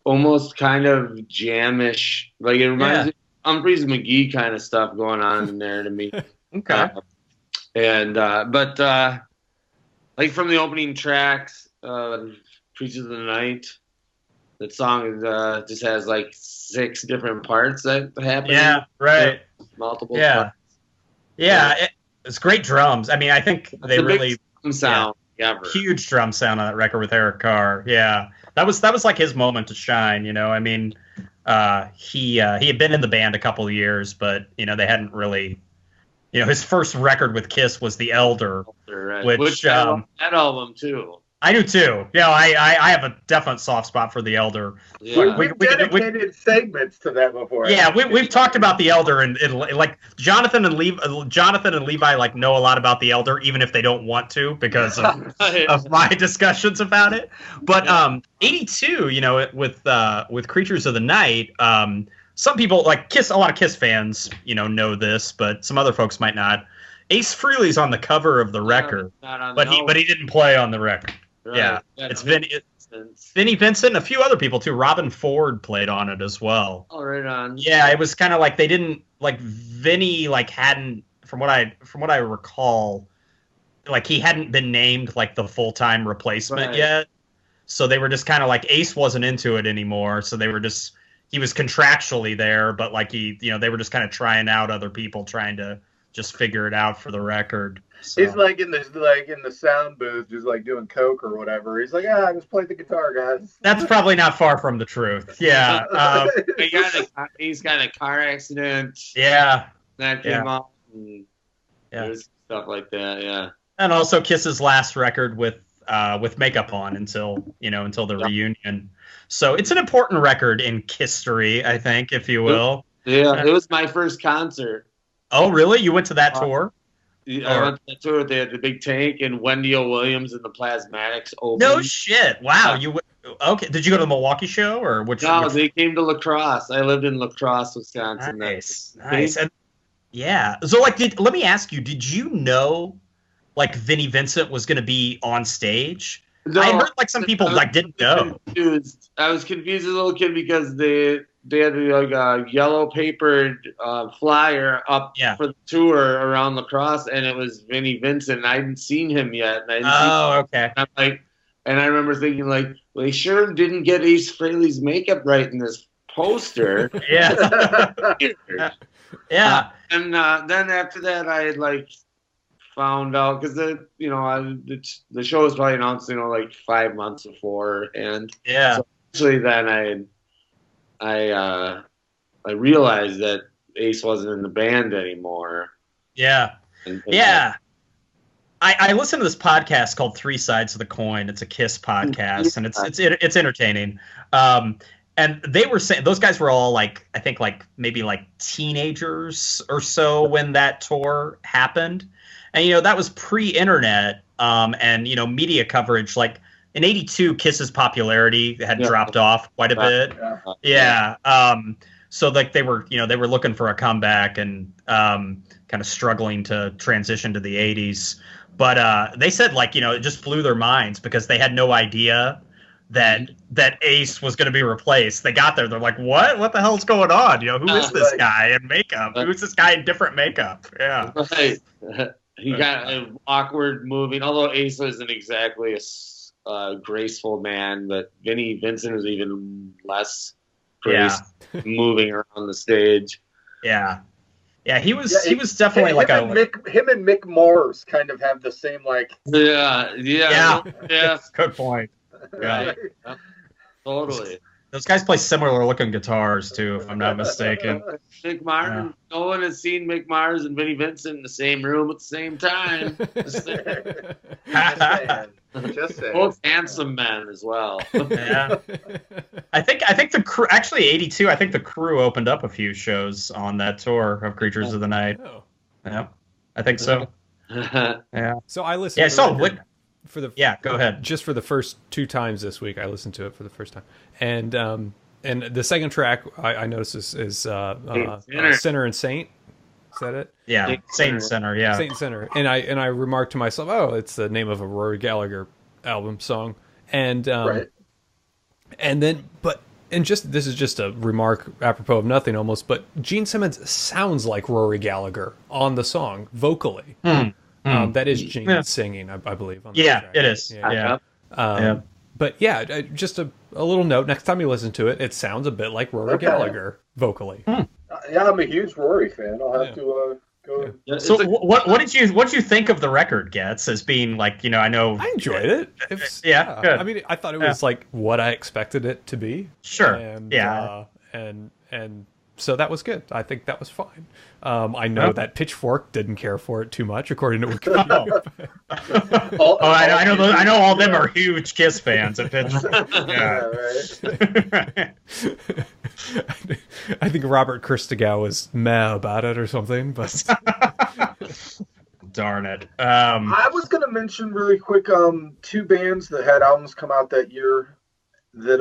almost kind of jamish. Like it reminds me of Humphreys McGee kind of stuff going on in there to me. Okay. But like from the opening tracks, Creatures of the Night, that song just has like 6 different parts that happen. Yeah, right. Multiple parts. Yeah, it's great drums. I mean, I think they really sound ever. Huge drum sound on that record with Eric Carr. Yeah. that was like his moment to shine. You know, I mean, he had been in the band a couple of years, but you know, they hadn't really. You know, his first record with Kiss was The Elder, right. which that album too. I do too. Yeah, I have a definite soft spot for The Elder. Yeah. We've dedicated segments to that before. Yeah, we've talked about The Elder, and like Jonathan and Levi like know a lot about The Elder, even if they don't want to because of my discussions about it. But 82, you know, with Creatures of the Night, some people like Kiss. A lot of Kiss fans, you know this, but some other folks might not. Ace Frehley's on the cover of the record, but he didn't play on the record. Right. Yeah, it's Vinnie Vincent, and a few other people too. Robin Ford played on it as well. Oh, right on. Yeah, it was kind of like they didn't like Vinnie like hadn't from what I recall, like he hadn't been named like the full-time replacement yet. So they were just kind of like Ace wasn't into it anymore. So they were just he was contractually there, but like they were just kind of trying out other people, trying to just figure it out for the record. So. He's like in the sound booth, just like doing coke or whatever. He's like, I just played the guitar, guys. That's probably not far from the truth. Yeah. He's got a car accident. Yeah. That came out. And there's stuff like that. Yeah. And also Kiss's last record with makeup on until the reunion. So it's an important record in Kiss-tory, I think, if you will. Yeah, it was my first concert. Oh, really? You went to that tour? I went to that tour. They had the big tank and Wendy O. Williams and the Plasmatics opened. No shit! Wow, okay? Did you go to the Milwaukee show or which? No, they came to La Crosse. I lived in La Crosse, Wisconsin. Nice. And, yeah. So, like, let me ask you: did you know, like, Vinnie Vincent was going to be on stage? No, I heard like some people like didn't know. I was confused as a little kid because they had like a yellow papered flyer up for the tour around La Crosse, and it was Vinnie Vincent. And I hadn't seen him yet. And okay. And I remember thinking like, well, they sure didn't get Ace Frehley's makeup right in this poster. Yeah. Yeah. And then after that, I had like found out because the show was probably announced like 5 months before, and so actually then I realized that Ace wasn't in the band anymore. Yeah. I listen to this podcast called Three Sides of the Coin. It's a Kiss podcast, and it's entertaining. And they were saying those guys were all like I think like maybe like teenagers or so when that tour happened. And, that was pre-internet and, media coverage. Like in 82, Kiss's popularity had dropped off quite a bit. Yeah. So like they were looking for a comeback and kind of struggling to transition to the 80s. But they said like, it just blew their minds because they had no idea that Ace was going to be replaced. They got there. They're like, what? What the hell's going on? Who is this guy in makeup? Who's this guy in different makeup? Yeah. Right. He got an awkward moving, although Ace wasn't exactly a graceful man, but Vinnie Vincent was even less graceful moving around the stage. Yeah. Yeah, he was definitely like him and Mick Mars kind of have the same like. Yeah. Good point. Right. Yeah. Totally. Those guys play similar looking guitars too, if I'm not mistaken. Mick Mars. No one has seen Mick Mars and Vinnie Vincent in the same room at the same time. Just saying. Both handsome men as well. Yeah. I think the crew actually 82. I think the crew opened up a few shows on that tour of Creatures of the Night. Oh. Yeah, I think so. Yeah. So I listened. Yeah, I saw what. Go ahead. Just for the first 2 times this week, I listened to it for the first time, and the second track I noticed is Sinner and Saint. Is that it? Yeah, Saint and Sinner. Yeah, Saint and Sinner. And I remarked to myself, oh, it's the name of a Rory Gallagher album song, and this is just a remark apropos of nothing almost, but Gene Simmons sounds like Rory Gallagher on the song vocally. That is Gene singing, I believe. On the track. It is. Yeah. But yeah, just a little note. Next time you listen to it, it sounds a bit like Rory Gallagher vocally. Yeah, I'm a huge Rory fan. I'll have to So what did you think of the record, Getz, as being like, I know I enjoyed it. Yeah, good. I mean, I thought it was like what I expected it to be. Sure. And, and so that was good. I think that was fine. I know that Pitchfork didn't care for it too much, according to Wikipedia. I know all of them are huge Kiss fans at Pitchfork. Yeah, right. I think Robert Christgau was meh about it or something, but darn it. I was going to mention really quick 2 bands that had albums come out that year that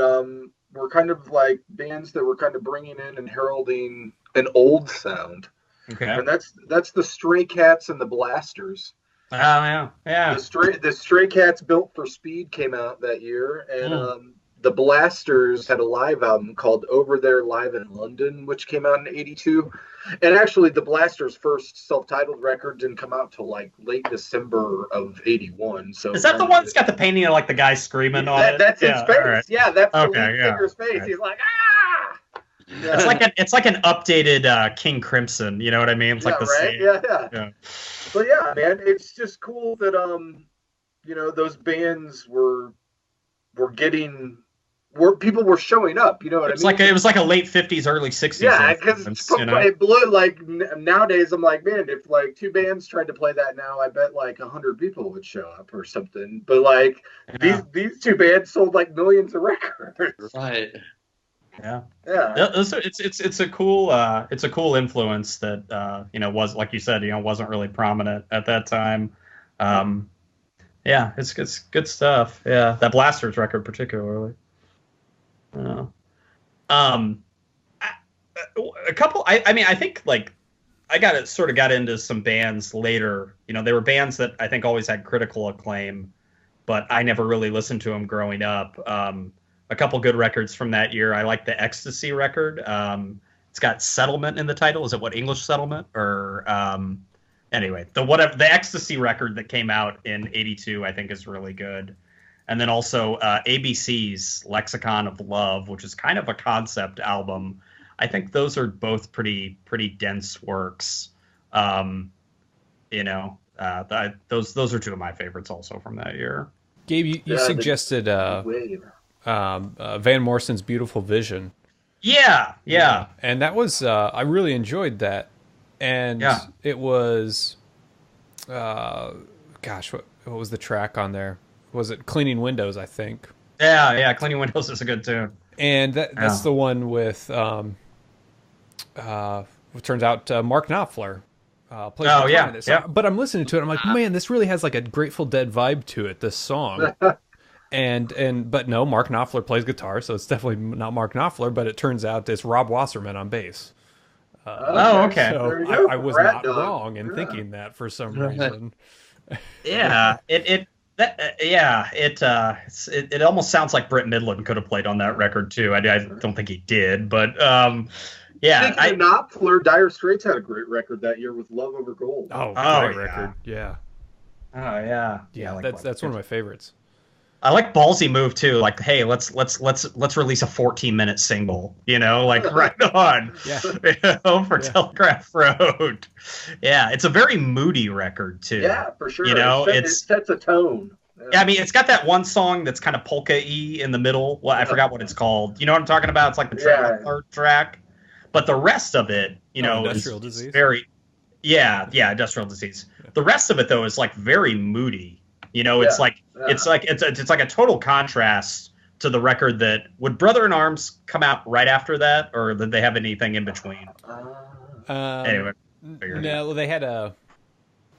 were kind of like bands that were kind of bringing in and heralding an old sound. Okay. And that's the Stray Cats and the Blasters. Oh yeah. The Stray Cats Built for Speed came out that year, and the Blasters had a live album called Over There Live in London, which came out in '82. And actually, the Blasters' first self-titled record didn't come out till like late December of '81. So is that the one that's got the painting of like the guy screaming on it? That's his face. Right. Yeah, that's the lead singer's face. Right. He's like, ah. Yeah. It's like an updated King Crimson. You know what I mean? It's like the right? same. Yeah. But yeah, man, it's just cool that those bands were getting. Where people were showing up, you know what I mean? It was like a late 50s, early 60s. Yeah, because it blew. Like nowadays, I'm like, man, if like 2 bands tried to play that now, I bet like 100 people would show up or something. But like these 2 bands sold like millions of records. Right. Yeah. It's a cool influence that was, like you said, wasn't really prominent at that time. It's good stuff. Yeah, that Blasters record particularly. A couple. I think like I got into some bands later. They were bands that I think always had critical acclaim, but I never really listened to them growing up. A couple good records from that year. I like the Ecstasy record. It's got Settlement in the title. Is it English Settlement or anyway? The Ecstasy record that came out in '82 I think is really good. And then also ABC's Lexicon of Love, which is kind of a concept album. I think those are both pretty dense works. Those are 2 of my favorites also from that year. Gabe, you suggested Van Morrison's Beautiful Vision. Yeah. And that was I really enjoyed that. And it was what was the track on there? Was it Cleaning Windows, I think? Yeah, Cleaning Windows is a good tune. And that's the one with, it turns out Mark Knopfler plays guitar in it. So, but I'm listening to it, I'm like, man, this really has like a Grateful Dead vibe to it, this song. But no, Mark Knopfler plays guitar, so it's definitely not Mark Knopfler, but it turns out it's Rob Wasserman on bass. Okay. So I was not wrong in thinking that for some reason. Yeah, it almost sounds like Britt Midland could have played on that record too. I don't think he did, but Speaking of Knopfler, Dire Straits had a great record that year with Love Over Gold. Great record. Yeah. Oh yeah. Yeah, that's one of my favorites. I like ballsy move too. Like, hey, let's release a 14-minute single. Right on. For Telegraph Road. Yeah, it's a very moody record too. Yeah, for sure. It sets a tone. Yeah, I mean, it's got that one song that's kind of polka-y in the middle. Well, I forgot what it's called. You know what I'm talking about? It's like the third track. But the rest of it, Industrial Disease. Very. Yeah, Industrial Disease. The rest of it though is like very moody. It's like a total contrast to the record that would Brother in Arms come out right after that, or did they have anything in between? Anyway, no, they had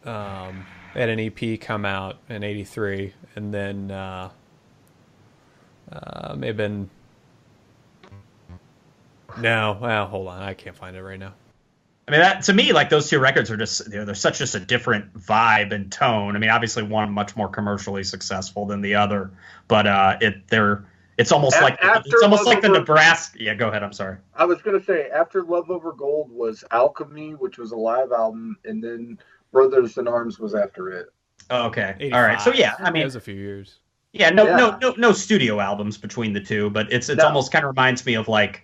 an EP come out in '83, and then may have been. No, well, hold on, I can't find it right now. I mean, that to me, like those 2 records are just they're such just a different vibe and tone. I mean, obviously one much more commercially successful than the other, but it's almost like the Nebraska. Yeah, go ahead. I'm sorry. I was gonna say after Love Over Gold was Alchemy, which was a live album, and then Brothers in Arms was after it. Oh, okay. 85. All right. So yeah, I mean, it was a few years. Yeah, no studio albums between the 2, but it's almost kind of reminds me of like.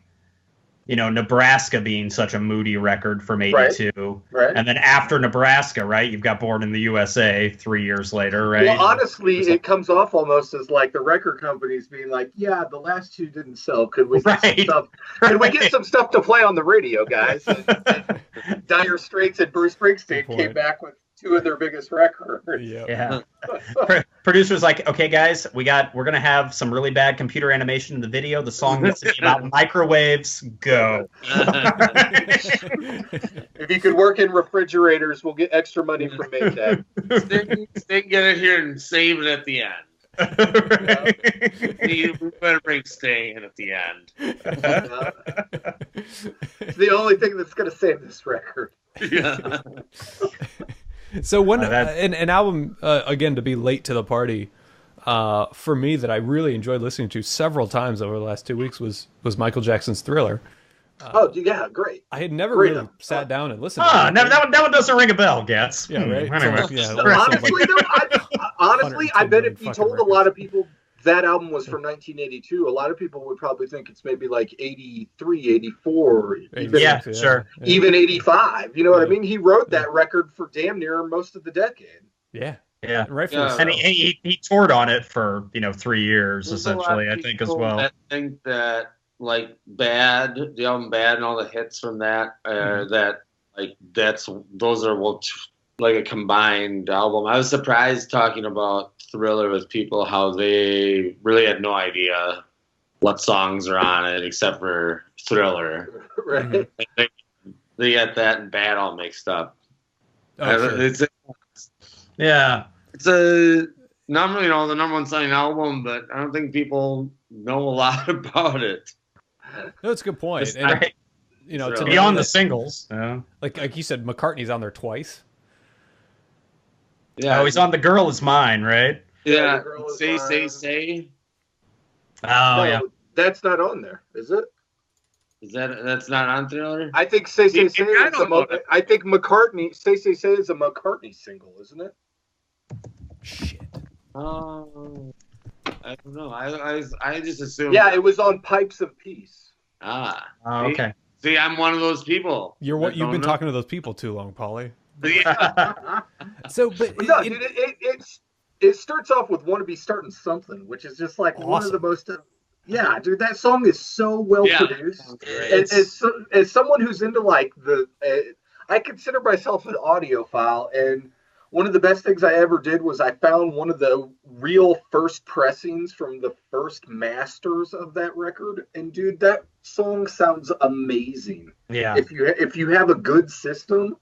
Nebraska being such a moody record from '82, right. And then after Nebraska, right, you've got Born in the USA 3 years later, right? Well, honestly, it comes off almost as like the record companies being like, "Yeah, the last two didn't sell. Could we get some stuff? Could we get some stuff to play on the radio, guys?" And Dire Straits and Bruce Springsteen came back with 2 of their biggest records. Yeah. Producer's like, "Okay, guys, we're gonna have some really bad computer animation in the video. The song needs to be about microwaves. Go." If you could work in refrigerators, we'll get extra money from Maytag. Sting, get it here and save it at the end. You better bring Sting in at the end. It's the only thing that's going to save this record. Yeah. So an album again to be late to the party for me that I really enjoyed listening to several times over the last 2 weeks was Michael Jackson's Thriller. Yeah, great. I had never really sat down and listened to it. That one doesn't ring a bell, Gets. Yeah, right. Anyway. Honestly, I bet if you told a lot of people that album was from 1982, a lot of people would probably think it's maybe like 83, 84, even 85. You know what I mean? He wrote that record for damn near most of the decade. Yeah. Yeah. Right. And he toured on it for 3 years, essentially, I think, as well. I think that the album Bad and all the hits from that, those are like a combined album. I was surprised talking about Thriller with people, how they really had no idea what songs are on it except for Thriller. Right. They got that and Bad all mixed up. Sure. Yeah. It's the number one selling album, but I don't think people know a lot about it. No, that's a good point. Right. To beyond the singles. Yeah. Like you said, McCartney's on there twice. Yeah. Oh, he's on The Girl Is Mine, right? Yeah. Say. Oh, yeah. That's not on there, is it? That's not on Thriller? I think Say is I think McCartney Say is a McCartney single, isn't it? Shit. Oh, I don't know. I just assumed. Yeah, it was on Pipes of Peace. Ah. Oh, okay. See, I'm one of those people. You've been talking to those people too long, Paulie. Yeah. So, but dude, it starts off with "Wanna Be Starting Something," which is just like one of the most. Yeah, dude, that song is so well produced. As someone who's into I consider myself an audiophile, and one of the best things I ever did was I found one of the real first pressings from the first masters of that record, and dude, that song sounds amazing. Yeah. If you have a good system,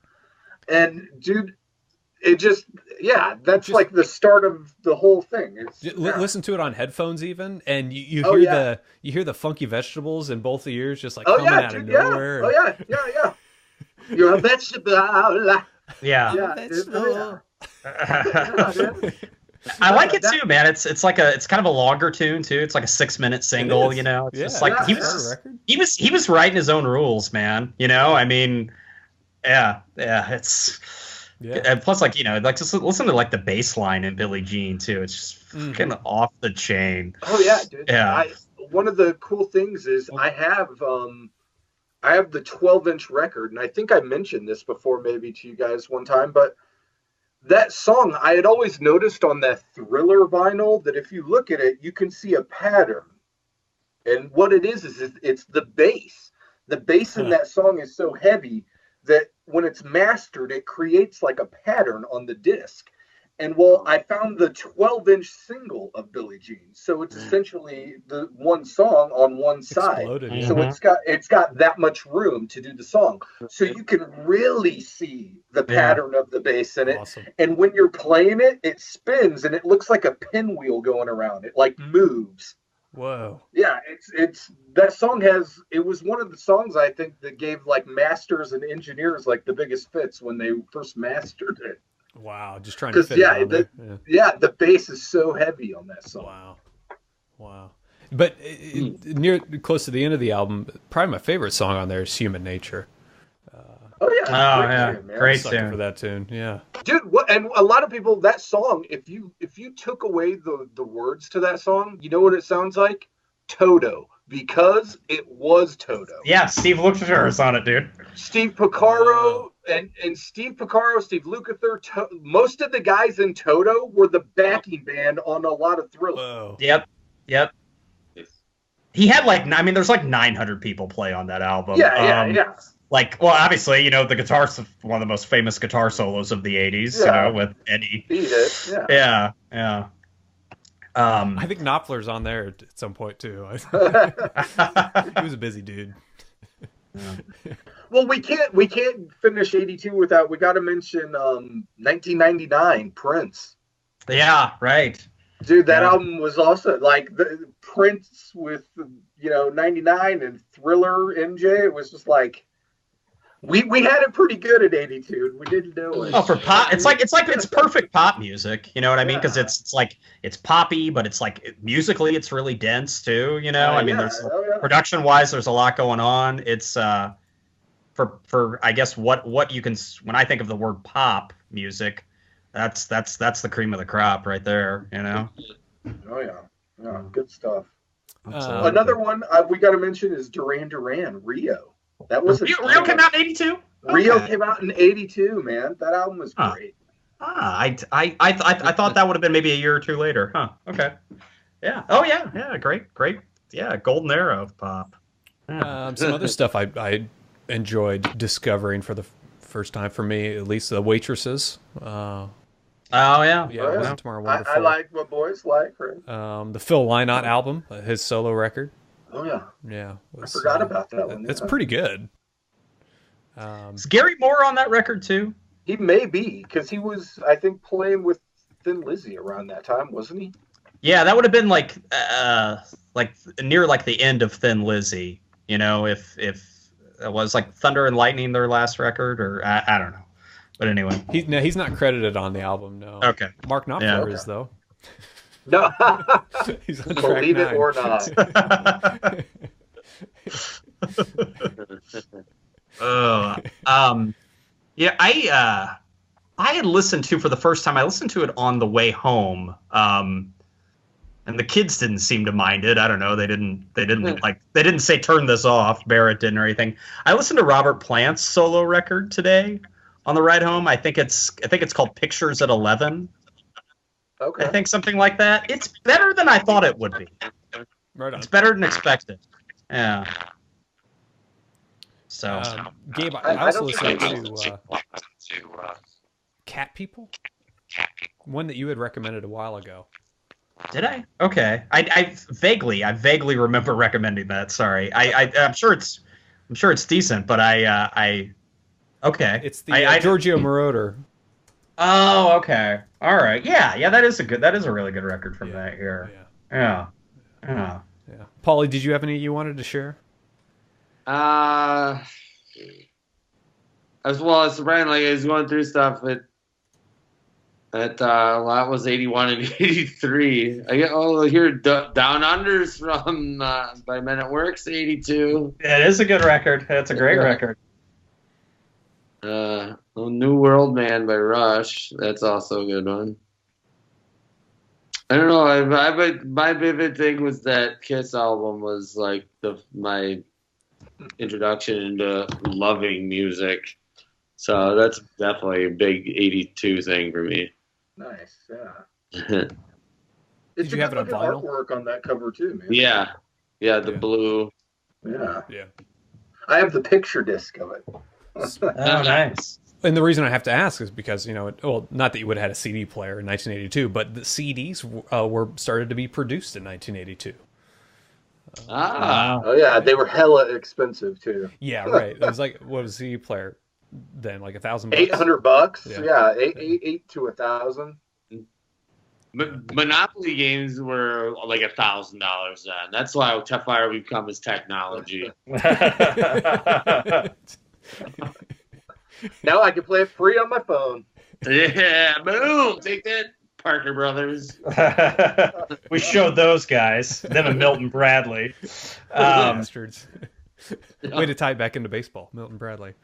and dude. That's like the start of the whole thing. Listen to it on headphones even, and you hear the Funky Vegetables in both the ears just coming out of nowhere. Yeah. You're a vegetable. Yeah. Vegetable. I like it too, man. It's kind of a longer tune too. It's like a 6-minute single, It's just like he was writing his own rules, man. I mean, it's. Yeah. And plus, just listen to the bass line in Billie Jean too. It's just kind of off the chain. Oh yeah, dude. Yeah. One of the cool things is I have the 12-inch record, and I think I mentioned this before maybe to you guys one time, but that song I had always noticed on that Thriller vinyl that if you look at it, you can see a pattern, and what it is it's the bass. The bass in that song is so heavy that when it's mastered, it creates like a pattern on the disc. And I found the 12-inch single of Billie Jean, so it's essentially the one song on one side. Exploded, so it's got that much room to do the song, so you can really see the pattern of the bass in it. Awesome. And when you're playing it, it spins and it looks like a pinwheel going around. It moves. Whoa. Yeah, it's that song it was one of the songs I think that gave masters and engineers the biggest fits when they first mastered it. Wow, just trying to fit it on there. The bass is so heavy on that song. Wow. But close to the end of the album, probably my favorite song on there is Human Nature. Great tune for that tune. Yeah, dude. And a lot of people, that song, if you took away the words to that song, you know what it sounds like? Toto, because it was Toto. Yeah, Steve Lukather's on it, dude. Steve Porcaro and Steve Porcaro, Steve Lukather, most of the guys in Toto were the backing band on a lot of Thriller. Whoa. Yep. He had there's like 900 people play on that album. Yeah. Like, well, obviously, the guitar's one of the most famous guitar solos of the 80s, with Eddie. He did, Yeah. I think Knopfler's on there at some point, too. He was a busy dude. Well, we can't finish 82 without, we got to mention 1999, Prince. Yeah, right. Dude, that album was also like the Prince with 99 and Thriller MJ. It was just like we had it pretty good at 82. We didn't do it. Oh, for pop, it's perfect pop music. You know what I mean? Because it's poppy, but it's like musically it's really dense too. There's production wise, there's a lot going on. It's for I guess what you can, when I think of the word pop music, that's the cream of the crop right there. Oh yeah, good stuff. Another one we got to mention is Duran Duran, Rio. That was Rio came out in 82. Rio came out in 82. Man, that album was great. I thought that would have been maybe a year or two later. Huh. Okay. Yeah. Oh yeah. Great. Yeah. Golden era of pop. Yeah. Some other stuff I enjoyed discovering for the first time, for me at least, the Waitresses. Oh yeah. Tomorrow Wonderful. I like what boys like, right? The Phil Lynott album, his solo record. Oh yeah. Yeah. I forgot about that one. It's pretty good. Is Gary Moore on that record too? He may be, because he was, I think, playing with Thin Lizzy around that time, wasn't he? Yeah, that would have been like near like the end of Thin Lizzy. If it was like Thunder and Lightning their last record, or I don't know. But anyway, he's not credited on the album. No. Okay. Mark Knopfler is though. No. He's on Believe track it or not. Yeah, I had listened to, for the first time, I listened to it on the way home. And the kids didn't seem to mind it. I don't know. They didn't say turn this off. Barrett didn't or anything. I listened to Robert Plant's solo record today on the ride home. I think it's called Pictures at 11. Okay. I think something like that. It's better than I thought it would be. Right on. It's better than expected. Yeah. So, Gabe, I also listened to Cat People, one that you had recommended a while ago. Did I? Okay. I vaguely remember recommending that. Sorry. I'm sure it's decent, but okay. It's the Giorgio Moroder. Oh, okay. All right. Yeah. That is a really good record from that year. Yeah. Paulie, did you have any you wanted to share? As well as Brian, like I was going through stuff that a lot was 81 and 83. I get here Down Unders from by Men at Work's 82. It is a good record. It's a great record. New World Man by Rush. That's also a good one. I don't know. My vivid thing was that Kiss album was like my introduction into loving music. So that's definitely a big 82 thing for me. Nice, yeah. Did you have it on vinyl? Artwork on that cover too, man. Yeah, the blue. Yeah. I have the picture disc of it. Oh, nice. And the reason I have to ask is because, not that you would have had a CD player in 1982, but the CDs were started to be produced in 1982. Oh yeah, they were hella expensive too. Yeah, right. It was like, what was a CD player then? Like $1,000? $800. Yeah, 8 to 1,000. Monopoly games were like $1,000 then. That's why Tough Fire would become his technology. Now I can play it free on my phone. Yeah, boom! Take that, Parker Brothers. We showed those guys, them and Milton Bradley. Bastards. Way to tie it back into baseball, Milton Bradley.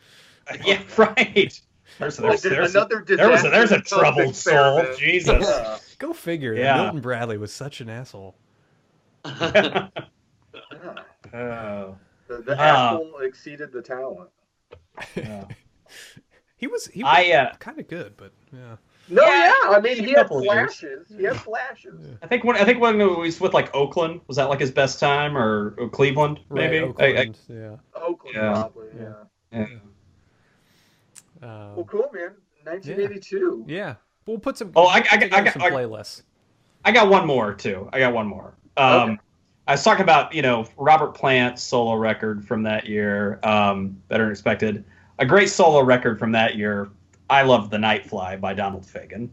Yeah, right. There's a troubled soul. Jesus. Go figure. Yeah. Milton Bradley was such an asshole. The apple exceeded the talent. He was kind of good, but yeah. No, yeah. I mean, he had flashes. He had flashes. Yeah. I think when he was with like Oakland, was that like his best time, or Cleveland maybe? Right, Oakland, yeah. Oakland probably, yeah. Well, cool, man. 1982. Yeah. We'll put some. I got some playlists. I got one more too. I was talking about Robert Plant's solo record from that year, Better Than Expected. A great solo record from that year. I love The Night Fly by Donald Fagen.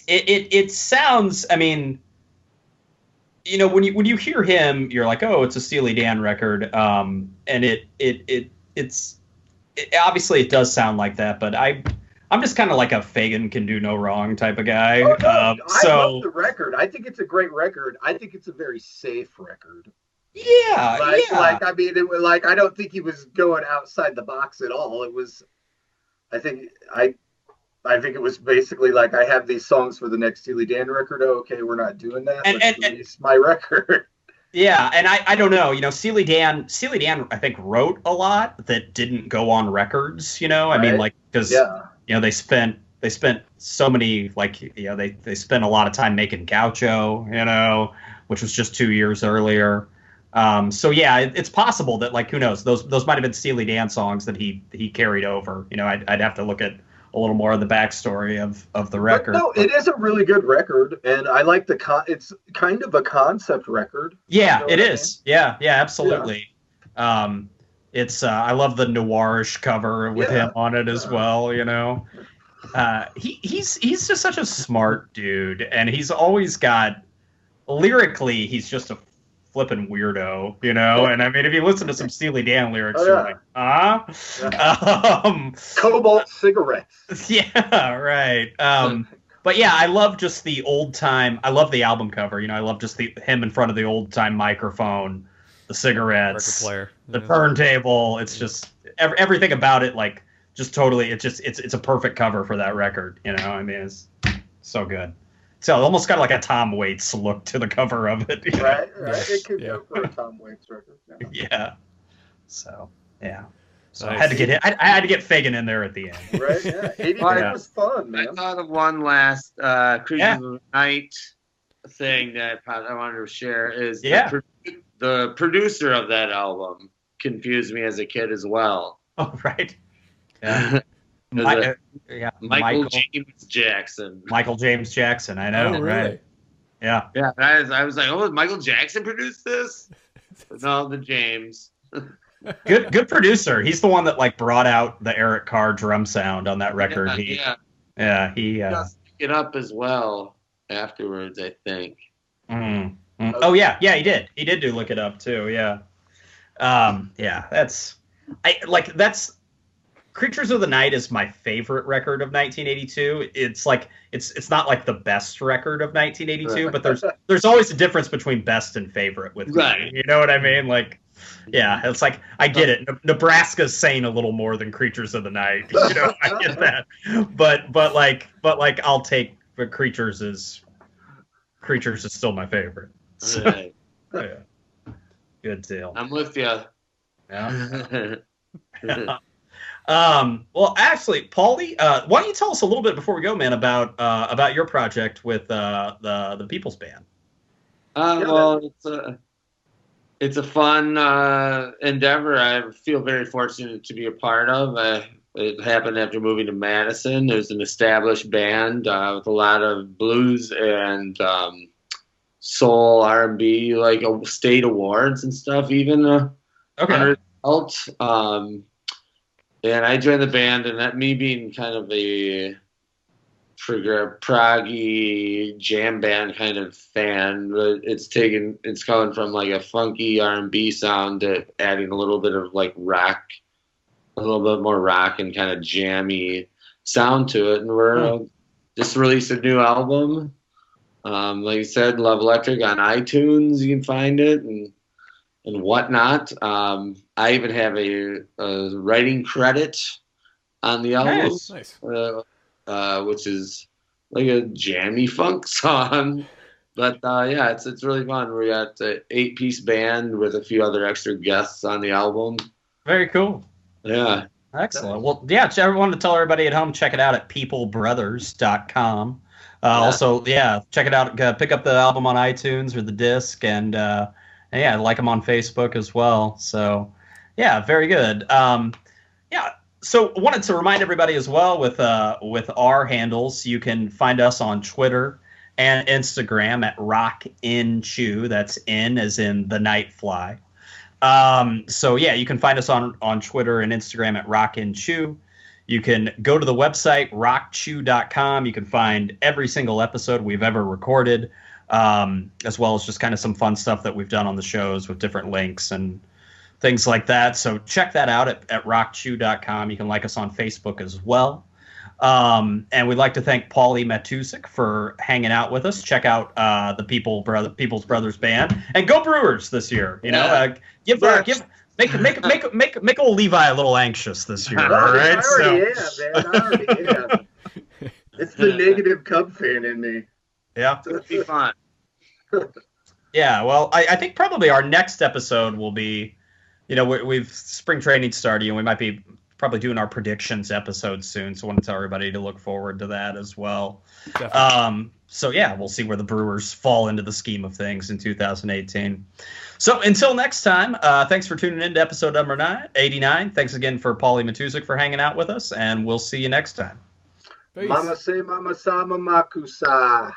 It sounds. I mean, when you hear him, you're like, oh, it's a Steely Dan record, and it's obviously it does sound like that, but I'm just kind of like a Fagen can do no wrong type of guy. Oh, no, I love the record. I think it's a great record. I think it's a very safe record. Yeah, I mean, I don't think he was going outside the box at all. It was, I think it was basically like, I have these songs for the next Steely Dan record. Oh, okay, we're not doing that. Let's release my record. Yeah, and I don't know. Steely Dan, I think wrote a lot that didn't go on records. I mean, like because they spent so many they spent a lot of time making Gaucho, which was just 2 years earlier. So yeah, it's possible that who knows, those might have been Steely Dan songs that he carried over. I'd have to look at a little more of the backstory of the record. But no, it is a really good record, and I like it's kind of a concept record. Yeah, it is. Yeah, absolutely. Yeah. It's I love the noirish cover with him on it as well. He's just such a smart dude, and he's always got lyrically, he's just a flipping weirdo, and I mean, if you listen to some Steely Dan lyrics, you're like, Cobalt cigarettes. Yeah, right. But yeah, I love just the old time. I love the album cover. I love just him in front of the old time microphone, the cigarettes, record player, the turntable. It's just everything about it, just totally. It's a perfect cover for that record. I mean, it's so good. So it almost got like a Tom Waits look to the cover of it. Right. It could go for a Tom Waits record. Yeah. So yeah. So nice. I had to get Fagen in there at the end. Right. Yeah. 82 was fun, man. I thought of one last Creatures of the Night thing that I wanted to share is the producer of that album confused me as a kid as well. Oh, right. Yeah. Michael James Jackson. Michael James Jackson, I know, really? Right? Yeah. Yeah, I was like, oh, Michael Jackson produced this? No, the James. Good producer. He's the one that brought out the Eric Carr drum sound on that record. He picked it up as well afterwards, I think. Mm-hmm. Oh yeah, he did. He did do Look It Up too. Yeah. That's Creatures of the Night is my favorite record of 1982. It's it's not like the best record of 1982, but there's always a difference between best and favorite with me. You know what I mean? It's like I get it. Nebraska's saying a little more than Creatures of the Night. I get that. But I'll take. But Creatures is still my favorite. So, right. Yeah. Good deal. I'm with you. Yeah. Well, actually, Paulie, why don't you tell us a little bit before we go, man, about your project with the People's Band? Well, it's a fun endeavor. I feel very fortunate to be a part of. It happened after moving to Madison. There's an established band with a lot of blues and soul, R&B, state awards and stuff, even under the belt. And I joined the band, and that me being kind of a proggy jam band kind of fan, it's coming from a funky R&B sound to adding a little bit of rock, a little bit more rock and kind of jammy sound to it. And we're just released a new album. Like you said, Love Electric on iTunes, you can find it and whatnot. I even have a writing credit on the album, nice. Which is like a jammy funk song. But yeah, it's really fun. We got an 8-piece band with a few other extra guests on the album. Very cool. Yeah. Excellent. Well, yeah, I want to tell everybody at home, check it out at peoplebrothers.com. Also, yeah, check it out. Pick up the album on iTunes or the disc, and yeah, like them on Facebook as well. So, yeah, very good. Yeah, so wanted to remind everybody as well with our handles, you can find us on Twitter and Instagram at RockInChew. That's in as in the night fly. So yeah, you can find us on Twitter and Instagram at RockInChew. You can go to the website rockchew.com. You can find every single episode we've ever recorded, as well as just kind of some fun stuff that we've done on the shows with different links and things like that. So check that out at rockchew.com. You can like us on Facebook as well. And we'd like to thank Paulie Matushek for hanging out with us. Check out the People's Brothers Band, and go Brewers this year. You know, make old Levi a little anxious this year. All right, I already am. It's the negative Cub fan in me. Yeah, it'll be fun. Yeah, well, I think probably our next episode will be, you know, we've spring training starting, and we might be probably doing our predictions episode soon. So I want to tell everybody to look forward to that as well. So yeah, we'll see where the Brewers fall into the scheme of things in 2018. So until next time, thanks for tuning in to episode number 89. Thanks again for Paulie Matushek for hanging out with us, and we'll see you next time. Peace. Mama say, mama sa, mama kusa.